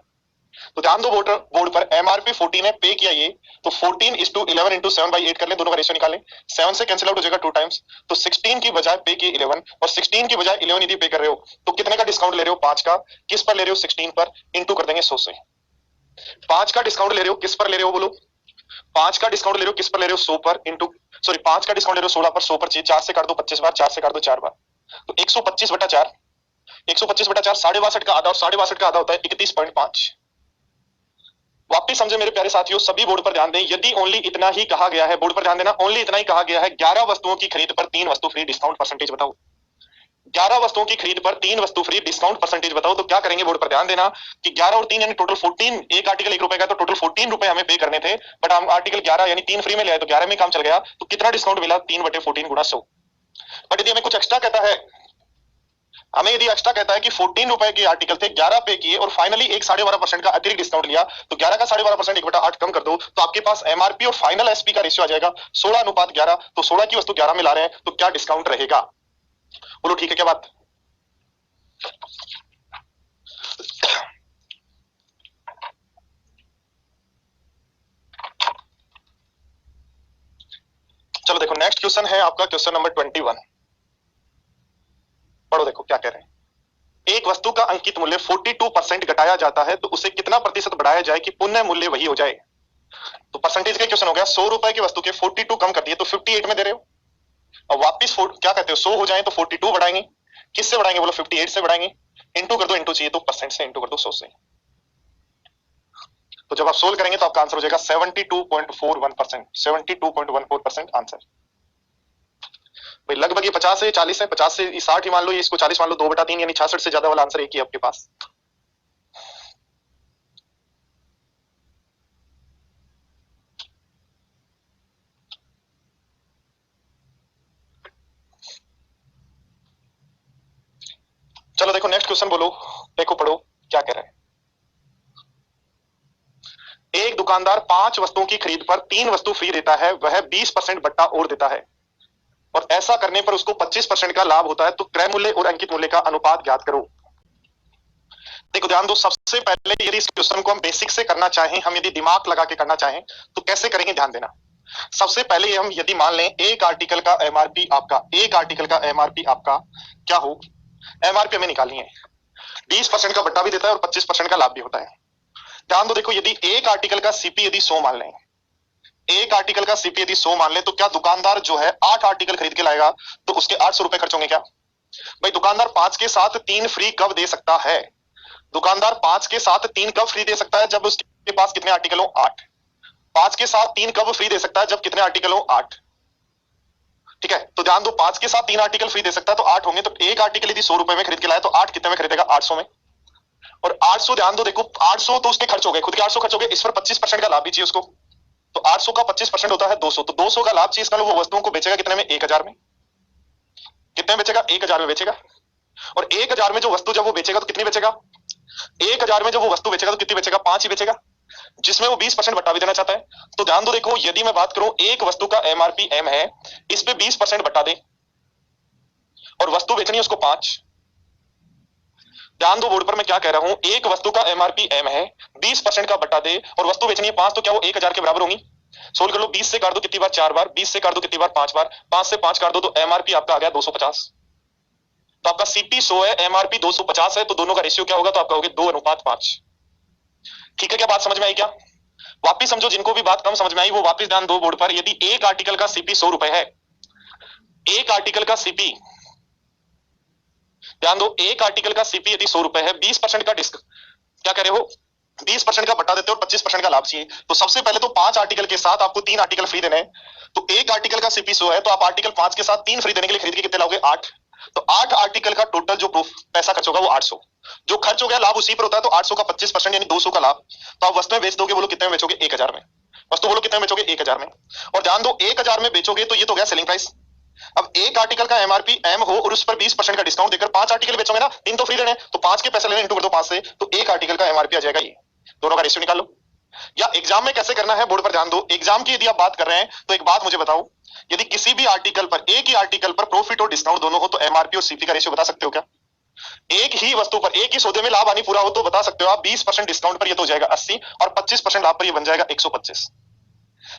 तो ध्यान दो बोर्ड पर एमआरपी 14 है, पे किया ये, तो 14:11 इंटू 7/8 कर ले, दोनों का रेशियो निकालें, 7 से कैंसिल आउट हो जाएगा 2 टाइम्स, तो 16 की बजाय पे किए 11, और 16 की बजाय 11 यदि पे कर रहे हो तो कितने का डिस्काउंट ले रहे हो, 5 का, किस पर ले रहे हो, 16 पर, इंटू कर देंगे 100 से। 5 का डिस्काउंट ले रहे हो, किस पर ले रहे हो बोलो, 5 का डिस्काउंट ले रहे हो, किस पर ले रहे हो, 100 पर, इंटू सॉरी 5 का डिस्काउंट दे रहे हो 16 पर 100 पर चाहिए, 4 से काट दो 25 बार, 4 से काट दो 4 बार, तो 125/4, 125/4 62 का आधा, और 62 का आधा होता है 31.5। वापिस समझे मेरे प्यारे साथियों, सभी बोर्ड पर ध्यान दें, यदि ओनली इतना ही कहा गया है, बोर्ड पर ध्यान देना, ओनली इतना ही कहा गया है 11 वस्तुओं की खरीद पर 3 वस्तु फ्री, डिस्काउंट परसेंटेज बताओ। 11 वस्तुओं की खरीद पर 3 वस्तु फ्री, डिस्काउंट परसेंटेज बताओ। तो क्या करेंगे, बोर्ड पर ध्यान देना कि 11 और 3 यानी टोटल 14, एक आर्टिकल 1 रुपए का, तो टोटल 14 रुपए हमें पे करने थे, बट हम आर्टिकल 11 यानी 3 फ्री में ले आए, तो 11 में काम चल गया, तो कितना डिस्काउंट मिला, 3/14 गुणा 100। बट यदि हमें कुछ एक्स्ट्रा कहता है, हमें यदि एक्स्ट्रा कहता है कि 14 रुपए के आर्टिकल थे, 11 पे किए और फाइनली एक 12.5% का अतिरिक्त डिस्काउंट लिया, तो 11 का 12.5% 1/8 कम कर दो, तो आपके पास एमआरपी और फाइनल एसपी का रेशियो आ जाएगा 16:11। तो 16 की वस्तु 11 में ला रहे हैं, तो क्या डिस्काउंट रहेगा, बोलो ठीक है क्या बात। चलो देखो नेक्स्ट क्वेश्चन है आपका क्वेश्चन नंबर 21। पढ़ो देखो क्या कह रहे हैं। एक वस्तु का अंकित मूल्य 42% घटाया जाता है, तो उसे कितना प्रतिशत बढ़ाया जाए कि पुनः मूल्य वही हो जाए। तो परसेंटेज का क्वेश्चन हो गया, 100 रुपए की वस्तु के 42 कम कर दिए तो 58 में दे रहे हो, और वापिस क्या कहते हो 100 हो जाए तो 42 बढ़ाएंगे, किससे बढ़ाएंगे बोलो 58 से बढ़ाएंगे, इंटू कर दो, इंटू चाहिए तो परसेंट से इंटू कर दो 100 से। तो जब आप सोल्व करेंगे तो आपका आंसर हो जाएगा 72.41%, 72.14% आंसर। भाई लगभग ये 50 से 40 है, 50 से 60 ही मान लो, ये इसको 40 मान लो, 2/3 यानी 66 से ज्यादा वाला आंसर एक ही आपके पास। चलो देखो नेक्स्ट क्वेश्चन बोलो, देखो पढ़ो क्या कह रहा है। एक दुकानदार 5 वस्तुओं की खरीद पर 3 वस्तु फ्री देता है, वह 20% बट्टा और देता है, और ऐसा करने पर उसको 25% का लाभ होता है, तो क्रय मूल्य और अंकित मूल्य का अनुपात ज्ञात करो। देखो ध्यान दो, सबसे पहले यदि इस क्वेश्चन को हम बेसिक से करना चाहें, हम यदि दिमाग लगा के करना चाहें तो कैसे करेंगे, ध्यान देना। सबसे पहले हम यदि मान लें एक आर्टिकल का एमआरपी आपका, एक आर्टिकल का एमआरपी आपका क्या हो, एमआरपी हमें निकालनी है, 20% का बट्टा भी देता है और 25% का लाभ भी होता है। ध्यान दो, देखो यदि एक आर्टिकल का सीपी यदि 100 मान लें, एक आर्टिकल का सीपी यदि 100 मान ले, तो क्या दुकानदार जो है 8 आर्टिकल खरीद के लाएगा तो उसके 800 रुपए खर्च होंगे क्या। भाई दुकानदार 5 के साथ 3 फ्री कब दे सकता है, दुकानदार 5 के साथ 3 कब फ्री दे सकता है, जब उसके पास कितने आर्टिकल हो 8। 5 के साथ 3 कब फ्री दे सकता है, जब कितने आर्टिकल हो 8। ठीक है, तो ध्यान दो 5 के साथ 3 आर्टिकल फ्री दे सकता है तो 8 होंगे, तो एक आर्टिकल यदि 100 रुपए में खरीद के लाए तो 8 कितने में खरीदेगा, 800 में। और 800 ध्यान दो, देखो 800 तो उसके खर्च हो गए, खुद के 800 खर्च हो गए, इस पर 25% का लाभ भी चाहिए उसको, तो 800 का 25% होता है 200, तो 200 का लाभ चाहिए इसका, वो वस्तुओं को बेचेगा कितने में, 1000 में। कितने में बेचेगा, 1000 में बेचेगा। और 1000 में जो वस्तु जब वो बेचेगा तो कितनी बेचेगा, 1000 में जब वो वस्तु बेचेगा तो कितनी बेचेगा, 5 ही बेचेगा, जिसमें वो 20% बट्टा भी देना चाहता है। तो ध्यान दो, देखो यदि मैं बात करूं एक वस्तु का एमआरपी एम है, इस पे 20% बट्टा दे और वस्तु बेचनी है उसको 5। ध्यान दो बोर्ड पर मैं क्या कह रहा हूं, एक वस्तु का एमआरपी एम है, 20% का बट्टा दे और वस्तु बेचनी है 5, तो क्या वो 1000 के बराबर होंगी। सोल्व कर लो, 20 से काट दो कितनी बार, 4 बार, 20 से काट दो कितनी बार, 5 बार, 5 से 5 काट दो तो एमआरपी आपका आ गया 250। तो आपका सीपी 100 है, एमआरपी 250 है, तो दोनों का रेशियो क्या होगा, तो आपका होगा 2:5। ठीक है, क्या बात समझ में आई क्या। वापिस समझो, जिनको भी बात कम समझ में आई वो वापिस ध्यान दो बोर्ड पर, यदि एक आर्टिकल का सीपी 100 रुपए है, एक आर्टिकल का सीपी, ध्यान दो एक आर्टिकल का सीपी यदि 100 रुपए है, 20% का डिस्क क्या कह रहे हो, 20% का बट्टा देते हो और 25% का लाभ चाहिए। तो सबसे पहले तो 5 आर्टिकल के साथ आपको 3 आर्टिकल फ्री देने हैं, तो एक आर्टिकल का सीपी 100 है, तो आप आर्टिकल 5 के साथ 3 फ्री देने के लिए खरीद के कितने लाओगे, 8। तो 8 आर्टिकल का टोटल जो पैसा खर्च होगा वो 800, जो खर्च हो गया लाभ उसी पर होता है, तो 800 का 25% यानी 200 का लाभ। तो आप वस्तुएं बेच दोगे, बोलो कितने में बेचोगे, 1000 में। वस्तु बोलो कितने में बेचोगे, 1000 में। और ध्यान दो 1000 में बेचोगे तो ये तो गया सेलिंग प्राइस। अब एक आर्टिकल का एमआरपी एम हो और उस पर 20% का डिस्काउंट देकर 5 आर्टिकल बेचोगे ना, 3 तो फ्री देने, तो 5 के पैसे लेने इंटू कर दो 5 से, तो एक आर्टिकल का एमआरपी आ जाएगा ये। दोनों का रेशियो निकाल लो। या एग्जाम में कैसे करना है बोर्ड पर ध्यान दो, एग्जाम की यदि आप बात कर रहे हैं तो एक बात मुझे बताओ, यदि किसी भी आर्टिकल पर, एक ही आर्टिकल पर प्रॉफिट और डिस्काउंट दोनों हो तो एमआरपी और सीपी का रेशियो बता सकते हो क्या। एक ही वस्तु पर, एक ही सौदे में लाभ हानि पूरा हो तो बता सकते हो आप, 20% डिस्काउंट पर ये तो हो जाएगा 80 और 25% लाभ पर ये बन जाएगा 125।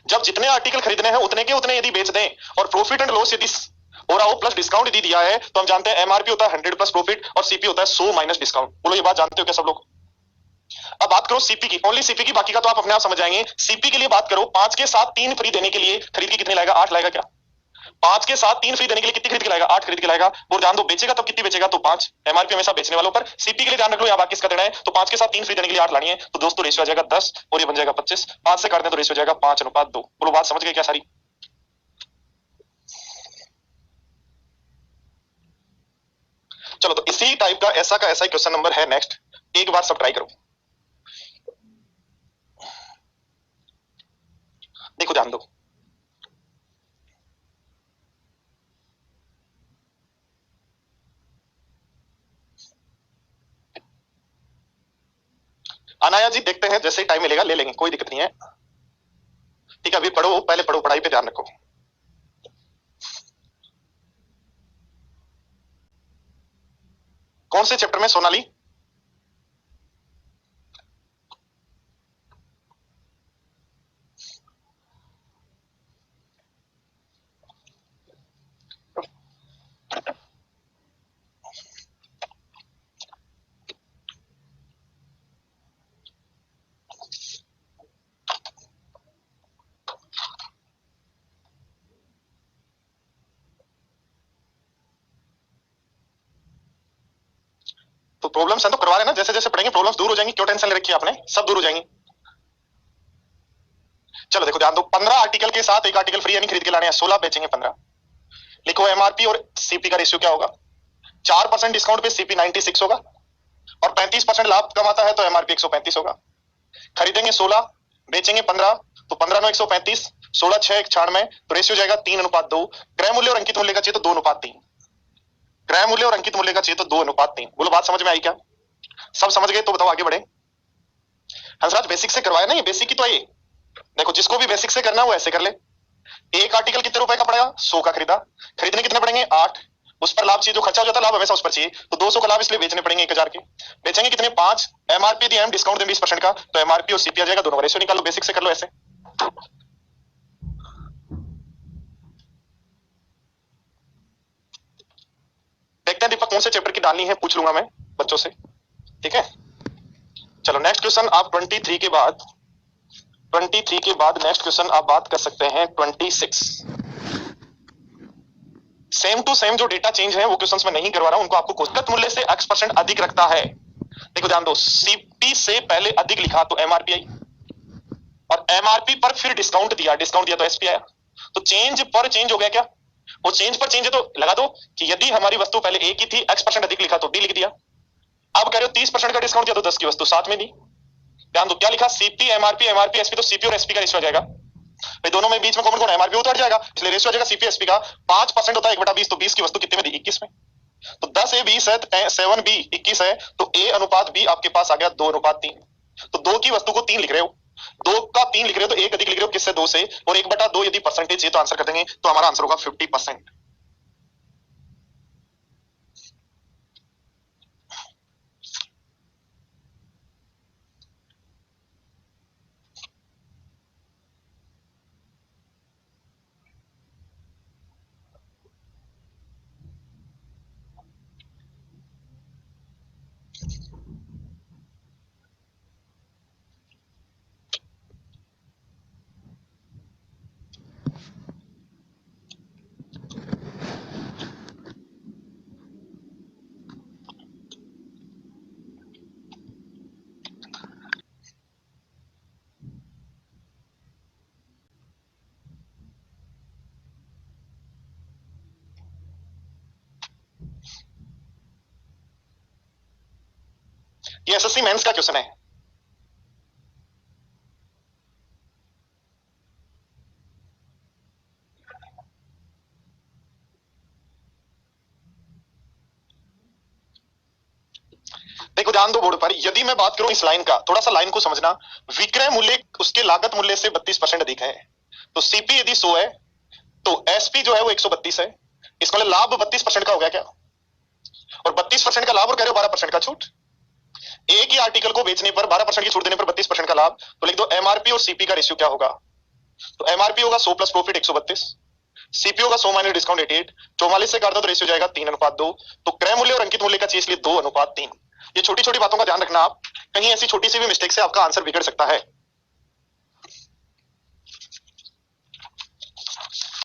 जब जितने आर्टिकल खरीदने हैं उतने के उतने यदि बेच दें और प्रॉफिट एंड लॉस यदि हो रहा हो प्लस डिस्काउंट यदि दिया है, तो हम जानते हैं एमआरपी होता है 100 प्लस प्रॉफिट और सीपी होता है 100 माइनस डिस्काउंट। बोलो ये बात जानते हो क्या सब लोग। अब बात करो सीपी की, ओनली सीपी की, बाकी का तो आप अपने आप समझ जाएंगे। सीपी के लिए बात करो, 5 के साथ 3 फ्री देने के लिए खरीद के कितने लाएगा? 8 लाएगा क्या? 5 के साथ 3 फ्री देने के लिए कितनी खरीद के लाएगा? 8 खरीद के लाएगा। और ध्यान दो, बेचेगा तब कितनी बेचेगा? तो 5। एमआरपी हमेशा बेचने वालों पर। सीपी के लिए ध्यान रख लो, यहाँ बाकी इसका देना है, तो 5 के साथ 3 फ्री देने के लिए 8 लानी है, तो दोस्तों रेशियो आ जाएगा 10 और ये बन जाएगा 25। 5 से काट दें तो रेशियो हो जाएगा 5:2। बोलो बात समझ गए क्या सारी? चलो तो इसी टाइप का ऐसा ही क्वेश्चन नंबर है नेक्स्ट, एक बार सब ट्राई करो। देखो ध्यान दो, अनाया जी देखते हैं, जैसे ही टाइम मिलेगा ले लेंगे, कोई दिक्कत नहीं है। ठीक है, अभी पढ़ो, पहले पढ़ो, पढ़ाई पे ध्यान रखो। कौन से चैप्टर में सोनाली? तो प्रॉब्लम्स है तो करवा रहे ना, जैसे जैसे पढ़ेंगे प्रॉब्लम्स दूर हो जाएंगी, क्यों टेंशन ले रखी है आपने, सब दूर हो जाएंगी। चलो देखो ध्यान दो, 15 आर्टिकल के साथ एक आर्टिकल फ्री यानी खरीद के लाने हैं, 16 बेचेंगे 15। लिखो एमआरपी और सीपी का रेशियो क्या होगा? 4% डिस्काउंट पे सीपी 96 होगा और 35% लाभ कमाता है तो एमआरपी 135 होगा। खरीदेंगे 16, बेचेंगे 15, तो 15 9 135, 16 6 96, तो रेशियो जाएगा 3:2। क्रय मूल्य और अंकित मूल्य का चाहिए तो 2:3। क्रय मूल्य और अंकित मूल्य का चाहिए तो 2:3। बोलो बात समझ में आई क्या? सब समझ गए तो बताओ आगे बढ़े। हंसराज बेसिक से करवाया ना, ये बेसिक की तो ये देखो, जिसको भी बेसिक से करना है वो ऐसे कर ले। एक आर्टिकल कितने रुपए का पड़ेगा? 100 का खरीदा, खरीदने कितने पड़ेंगे? 8। उस पर लाभ चाहिए, जो खर्चा हो जाता है लाभ हमेशा उस पर चाहिए, तो 200 का लाभ इसलिए बेचने पड़ेंगे 1000 के। बेचेंगे कितने? 5। एमआरपी दी, डिस्काउंट दें 20% का, तो एमआरपी और सीपी आ जाएगा, दोनों का रेशियो निकालो, बेसिक से कर लो ऐसे। देखते हैं दीपक कौन से चैप्टर की डालनी है, पूछ लूंगा मैं बच्चों से, ठीक है। चलो नेक्स्ट क्वेश्चन आप 23 के बाद, 23 के बाद नेक्स्ट क्वेश्चन आप बात कर सकते हैं 26। सेम टू सेम जो डेटा चेंज है वो क्वेश्चंस में नहीं करवा रहा हूं, उनको आपको नकद मूल्य से x% अधिक रखता है। देखो ध्यान दो, सीपी से पहले अधिक लिखा तो एमआरपी आई, और एमआरपी पर फिर डिस्काउंट दिया तो एसपी आया। तो चेंज पर चेंज हो गया क्या? वो चेंज पर चेंज है तो लगा दो कि यदि हमारी वस्तु पहले ए की थी, x% अधिक लिखा तो डी लिख दिया। अब कह रहे हो 30% का डिस्काउंट दिया तो 10 की वस्तु साथ में दी। ध्यान दो क्या लिखा? सीपी एमआरपी, एमआरपी एसपी, तो सीपी और एसपी का रेशियो आ जाएगा भाई, दोनों में बीच में कॉमन कौन है? एमआरपी, वो तो हट जाएगा, इसलिए रेशियो आ जाएगा सीपी एसपी का। 5% होता है 1/20, तो 20 की वस्तु कितने में दी? 21 में। तो 10 ए 20 है, 7 बी 21 है, तो ए अनुपात बी आपके पास आ गया 2:3। तो 2 की वस्तु को 3 लिख रहे हो, 2 का 3 लिख रहे हो तो 1 अधिक लिख रहे हो, किससे? 2 से, और 1/2 यदि परसेंटेज चाहिए तो आंसर कर देंगे, तो हमारा आंसर होगा 50%। ये एसएससी मेंस का क्वेश्चन है। देखो ध्यान दो बोर्ड पर, यदि मैं बात करूं इस लाइन का, थोड़ा सा लाइन को समझना, विक्रय मूल्य उसके लागत मूल्य से 32% अधिक है, तो सीपी यदि 100 है तो एसपी जो है वो 132 है। इसका मतलब लाभ 32% का हो गया क्या? और 32% का लाभ और कह रहे हो 12% का छूट। एक ही आर्टिकल को बेचने पर 12% की छूट देने पर 32% का लाभ, तो लिख दो एमआरपी और सीपी का रेशियो क्या होगा? तो एमआरपी होगा 100 प्लस प्रॉफिट 132, सीपी होगा 100 माइनस डिस्काउंट 88, 44 से काट दो तो रेशियो जाएगा 3:2। तो क्रय मूल्य और अंकित मूल्य का चाहिए, इसलिए 2:3। ये छोटी छोटी बातों का ध्यान रखना आप, कहीं ऐसी छोटी सी भी मिस्टेक से आपका आंसर बिगड़ सकता है।